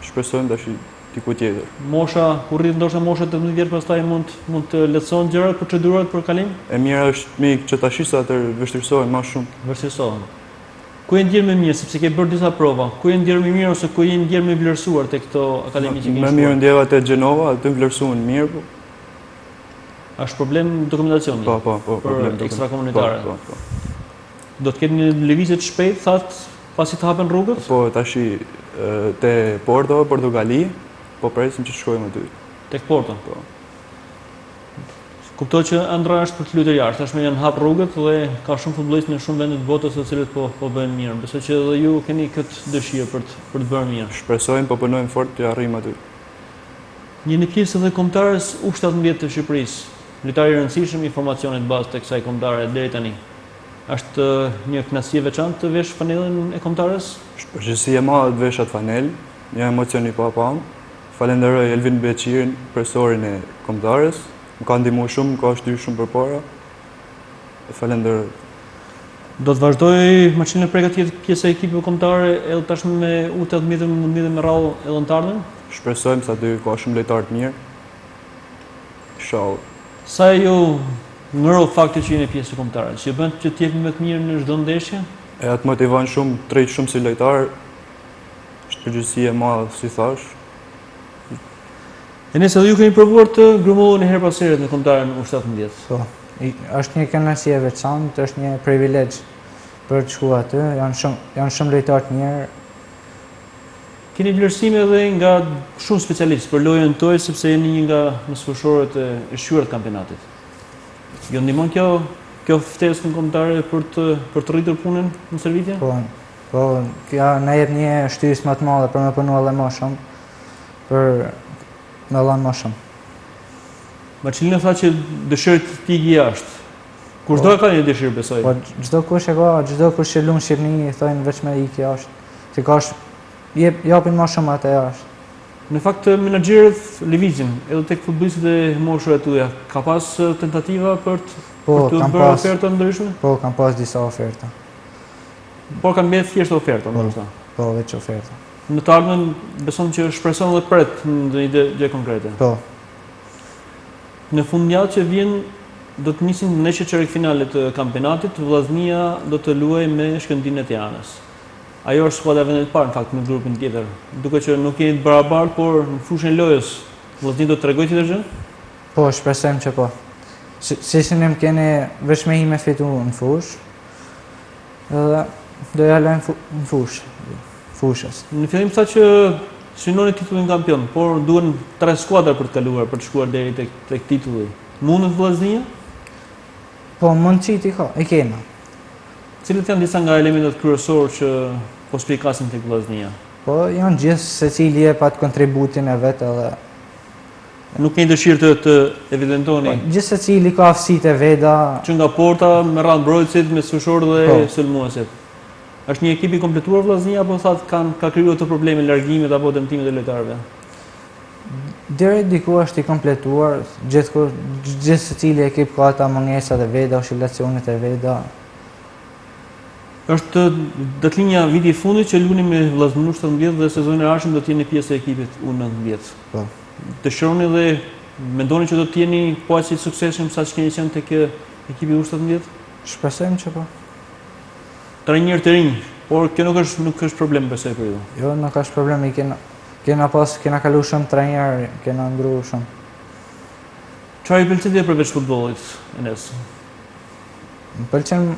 Shpresojmë tash diku tjetër. Mosha, kur rrit ndoshta mosha 18 vjeç, pastaj mund të lehtësohen gjërat, procedurat për kalim? E mira është mik që tash sa të vështirësohen më shumë. Vërtetësohen. Ku e ndjer më mirë, sepse ke bërë disa prova? Ku e ndjer më mirë ose ku je ndjer më vlerësuar tek këto akademi që keni? Më mirë ndjeva te Gjenova, aty vlerësuan mirë, po. Është problem dokumentacioni? Po, për ekstrakomunitare. Po. Do të ketë një lëvizje të shpejtë, thatë, pasi të hapen rrugët? Po, tash te Porto, Portugali, po presim që shkojmë aty. Tek Porto? Po. Kuptoj që ëndra është për të luajtur jashtë, tashmë janë hap rrugët dhe ka shumë futbollistë në shumë vende të botës të cilët po bëjnë mirë. Besoj që edhe ju keni këtë dëshirë për të bërë mirë. Shpresojmë, po punojmë fort të arrijmë aty. Një pjesë edhe kombëtarës U17 të Shqipërisë, lojtar i rëndësishëm, informacionet bazë tek kësaj kombëtare deri tani. Është një kënaqësi e veçantë të vesh fanellën e kombëtarës? Është përgjegjësi e madhe të vesh atë fanel, një emocion i papam. Falenderoj Elvin Beqirin, profesorin e kombëtarës. Më ka ndihmuar shumë, ka shtyr shumë përpara. Falenderoj. Do të vazhdoj Marçelino PREKA të jetë pjesë e ekipit kombëtare edhe tashmë me U18 mund të me radhë edhe në të ardhmen? Shpresojmë sa dy ka shumë lojtarë të mirë. Inshallah. Sa e ju ngërë fakti që jeni pjesë e kombëtare, që bën që të jepni më të mirë në çdo ndeshje? E atë motivon shumë, trejt shumë si lojtar. Është përgjegjësi e madhe, si thash. Enes, edhe ju keni provuar të grumulloheni her pas here në kombëtaren U17? Po, është një kënaqësi e veçantë, është një privilegj për të shkuar aty, janë shumë lojtarë të mirë. Keni vlerësime edhe nga shumë specialistë për lojën tuaj, sepse jeni një nga mësueshorët e shqyrët kampionatit. Jo ndihmon kjo ftesë në kombëtare për të rritur punën në servitje? Po, kjo na jep një shtyrës më të madhe për me punu edhe më shumë, për me dhënë më shumë. Marçelino tha që dëshirë të t'i jashtë. Kushdo ka një dëshirë, besoj. Po, çdo kush e ka, çdo kush që luan Shqipëri, thonë veç me ikë jashtë. Ti ka japin më shumë atë jashtë. Në fakt, menaxherët lëvizjen edhe tek futbollistët e moshës tuaja, ka pas tentativa për të bërë oferta ndryshme? Po, kam pas disa oferta. Por kanë mbledh thjesht oferta, ndoshta. Po, veç oferta. Në të ardhmen beson që shpreson dhe pret në një gjë konkrete. Po. Në fundjavë që vjen do të nisin ndeshjet çerek-finale të kampionatit, vllaznia do të luajë me Shkëndinë e Tiranës. Ajo është skuadra e vendit të parë në fakt në grupin tjetër. Duke që nuk jeni të barabartë, por në fushën e lojës, vllaznia do të tregojë tjetër gjë? Po, shpresojmë që po. Si ne keni veç me hime fitu në fushë, edhe do ja lëmë në fushës. Në fillim tha që synoni titullin kampion, por duhen 3 skuadra për të kaluar, për të shkuar deri tek titulli. Mundet vllaznia? Po, mundësit i kena. Cilët janë disa nga elementet kryesorë që po shpjekasin tek vllaznia? Po, janë gjithë secili e pat kontributin e vetë edhe... Nuk keni dëshirë të evidentoni Gjithë secili ka aftësitë e veta. që nga porta me radhë mbrojtësit, me sfushorë dhe Po. sulmuesit. Është një ekip i kompletuar vllaznia apo thatë ka krijuar të probleme largimet apo dëmtimet e lojtarëve? Deri diku është i kompletuar, gjithë secili ekip ka ata mungesat e veta, oscilacionet e veta. Është datlinja viti i fundit që luni me vllaznin U17 dhe sezonin e ardhshëm do të jeni pjesë e ekipit U19. Po. Dëshironi dhe mendoni që do të jeni po aq i suksesshëm sa që keni qenë tek ekipi U17? Shpresojmë që po. Trajner të rinj, por kjo nuk është problem besoj për ju. Jo, nuk është problem, kena kalu shumë trajner, kena ndru shumë. Çfarë i pëlqen tjetër përveç futbollit, Enes? Më pëlqen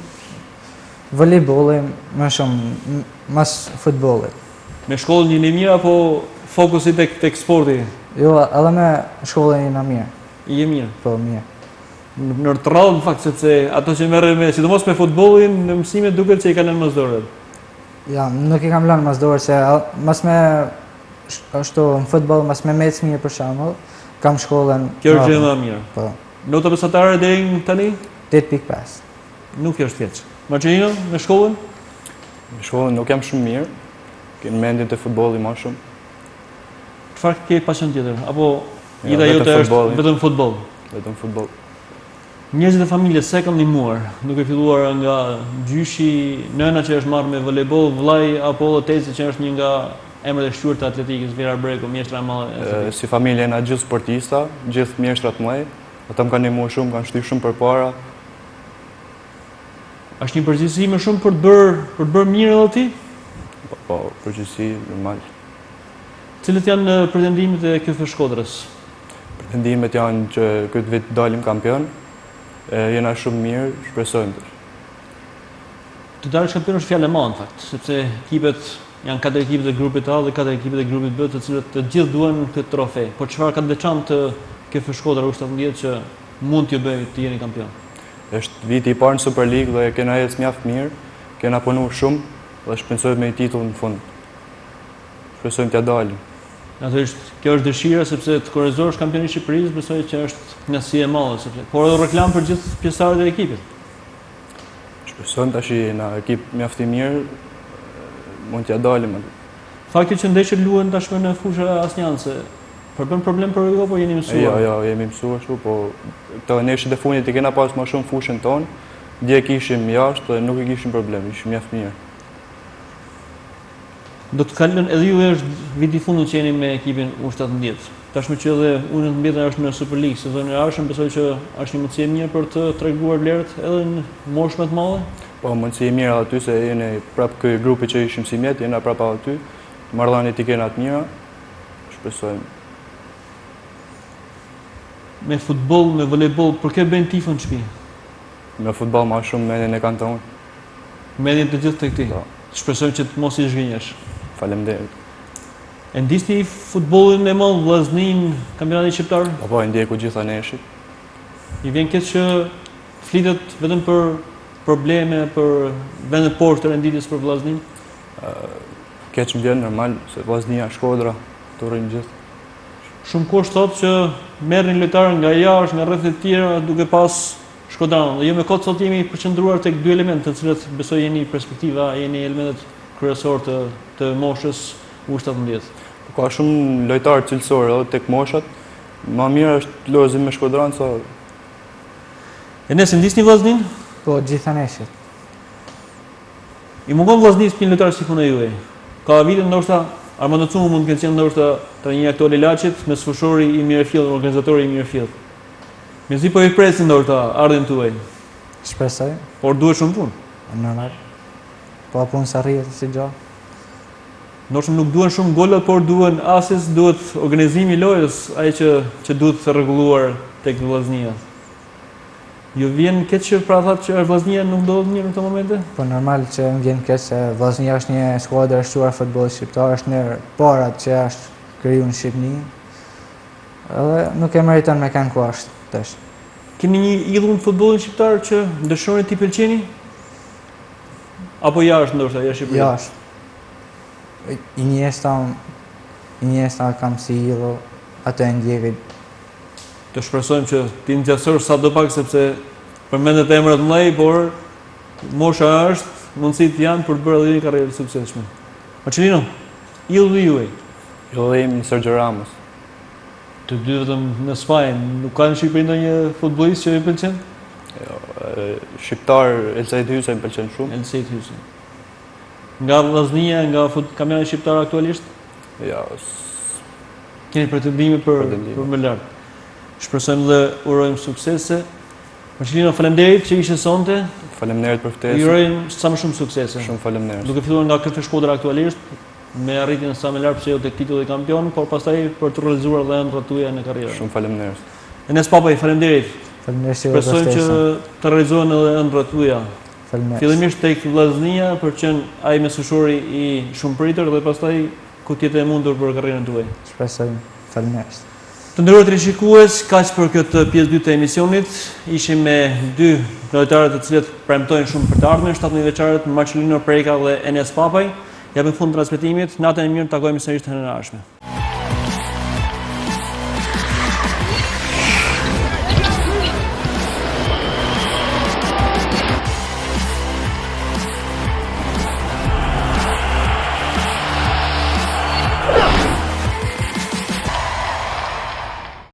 volejbolli më shumë, mas futbollit. Me shkollën jeni mirë apo fokusi tek sporti? Jo, edhe me shkollën jena mirë. I je mirë. Po, mirë. Në të rrallë në fakt, sepse ato që merren me, sidomos me futbollin, në mësime duket që i kanë lënë mësdorët. Ja, nuk i kam lënë mësdorë, se mas me, ashtu, në futboll, mas me mec mirë për shembull, kam shkollën... Kjo është gjë më e mirë. Po, Nota mesatare deri tani 8.5. nuk është keq. Marçelino, me shkollën? Në shkollën nuk jam shumë mirë, kenë mendjen te futbolli më shumë. Çfarë ke pasion tjetër? Apo Jo, jeta vetëm jote është futbolli. vetëm futboll? Vetëm futboll. Njerëzit e familjes se kanë ndihmuar, duke filluar nga gjyshi, nëna që është marrë me volejboll, vllai apo tezi që është një nga emrat e shquar të atletikës, Vera Breku, mjeshtra e madhe. Si familje jena gjithë sportista, gjithë mjeshtrat mëj, ata më kanë ndihmuar shumë, kanë shtyr shumë përpara. Është një përgjegjësi më shumë për të bërë mirë edhe ti? Po, përgjithësi normal. Cilët janë pretendimet e QF Shkodrës? Pretendimet janë që këtë vit dalim kampion, jena shumë mirë, shpresojmë të. Të dalësh kampion është fjalë e madhe në fakt, sepse ekipet janë 4 ekipet e grupit A dhe 4 ekipet e grupit B, të cilët të gjithë duan këtë trofe. Por çfarë ka të veçantë QF Shkodra U17 që mund t'ju bëjë të jeni kampion? Është viti i parë në Super League dhe kena ecë mjaft mirë, kena punuar shumë dhe shpresojmë me titull në fund. Shpresojmë t'ja dalim. Natyrisht, kjo është dëshira sepse të kurrizosh kampioni i Shqipërisë, besoj që është kënaqësi e madhe, sepse por edhe reklam për gjithë pjesëtarët e ekipit. Shpresojmë tash jena ekip mjaft i mirë, mund t'ja dalim aty. Fakti që ndeshjet luhen tashmë në fushë asnjanse, përbën problem për ju apo jeni mësuar? Jo, jemi mësuar ashtu, po këto ndeshjet e fundit i kena pas më shumë fushën tonë, dje kishim jashtë dhe nuk i kishim problem, ishim mjaft mirë. Do të kalon edhe ju është viti i fundit që jeni me ekipin U17. Tashmë që edhe U19 është në Super League sezonin e ardhshëm, besoj që është një mundësi e mirë për të treguar vlerët edhe në moshë më të madhe. Po mundësi e mirë aty se jeni prap ky grupi që ishim si mjet, jena prap aty. Marrëdhëniet i kena të mira. Shpresojmë. Me futboll, me volejboll, për kë bën tifën në shtëpi? Me futboll më shumë mendjen e kanton. Mendjen të gjithë tek ti. Po. Shpresojmë që të mos i zhgënjesh. Faleminderit. E ndisni futbollin e madh vllaznin kampionatin shqiptar? Po, e ndjeku gjitha neshit. I vjen keq që flitet vetëm për probleme, për vendet poshtë të renditjes për vllaznin? Keq më vjen normal se vllaznia Shkodra të rrin gjithë. Shumë kush thotë që merrin lojtarë nga jashtë, nga rrethet të tjera duke pas Shkodran. Dhe jo me kot sot jemi përqendruar tek dy elemente, të cilët besoj jeni perspektiva, jeni elementet kryesorë të moshës U17. Ka shumë lojtarë cilësorë edhe tek moshat. Më mirë është lozim me Shkodran sa Enes, ndisni vllaznin? Po, gjitha neshit. I mungon vllaznis një lojtar si puna juaj. Ka vite ndoshta Armando Cumu mund të kenë qenë ndoshta trajneri aktual i Laçit, me sfushori i Mirëfillt, organizatori i Mirëfillt. Mezi po i presin ndoshta ardhen tuaj. Shpresoj, Por duhet shumë punë. normal. Po punë sa rrihet si gjallë. Ndoshta nuk duhen shumë golat, por duhen asis, duhet organizimi i lojës, ai që duhet të rregulluar tek vllaznia. Ju vjen keq që pra thatë që vllaznia nuk ndodhet mirë në këto momente? Po normal që më vjen keq se vllaznia është një skuadër e shquar futbolli shqiptar, është në parat që është krijuar në Shqipëri. Edhe nuk e meriton me kanë ku është tash. Keni një idhull në futbollin shqiptar që dëshironi t'i pëlqeni? Apo jashtë ndoshta, jashtë Shqipërisë? Jashtë. Iniesta kam si idhull, atë e ndjekit. Të shpresojmë që ti nxjasësh sa do pak sepse përmendet emra të mëdhenj, por mosha është, mundësit janë për të bërë edhe një karrierë të suksesshme. Marçelino, idhulli juaj? Idhulli im Sergio Ramos. Të dy vetëm në Spanjë, nuk ka në Shqipëri ndonjë futbollist që ju pëlqen? Shqiptar Elsejt Hyse më pëlqen shumë. Elsejt Hyse. Nga vllaznia, nga kampionati shqiptar aktualisht? Ja, keni pretendime për më lart. Shpresojmë dhe urojmë suksese. Marçelino, faleminderit që ishe sonte. Faleminderit për ftesën. Ju urojmë sa më shumë suksese. Shumë faleminderit. Duke filluar nga KF Shkodra aktualisht, me arritjen sa më lart pse jo tek titulli kampion, por pastaj për të realizuar edhe ëndrat tuaja në karrierë. Shumë faleminderit. Enes PAPAJ, faleminderit. Faleminderit për Shpresojmë që të realizohen edhe ëndrat tuaja. Faleminderit. Fillimisht tek vllaznia për të qenë ai mesueshori i shumë pritur dhe pastaj ku tjetë e mundur për karrierën tuaj. Shpresojmë. Faleminderit. Të nderuar teleshikues, kaq për këtë pjesë 2 të emisionit. Ishim me dy lojtarët të cilët premtojnë shumë për të ardhmen, 17 vjeçarët Marçelino, PREKA dhe Enes PAPAJ. Japim fund transmetimit. Natën e mirë, takojmë sërish të herën e ardhshme.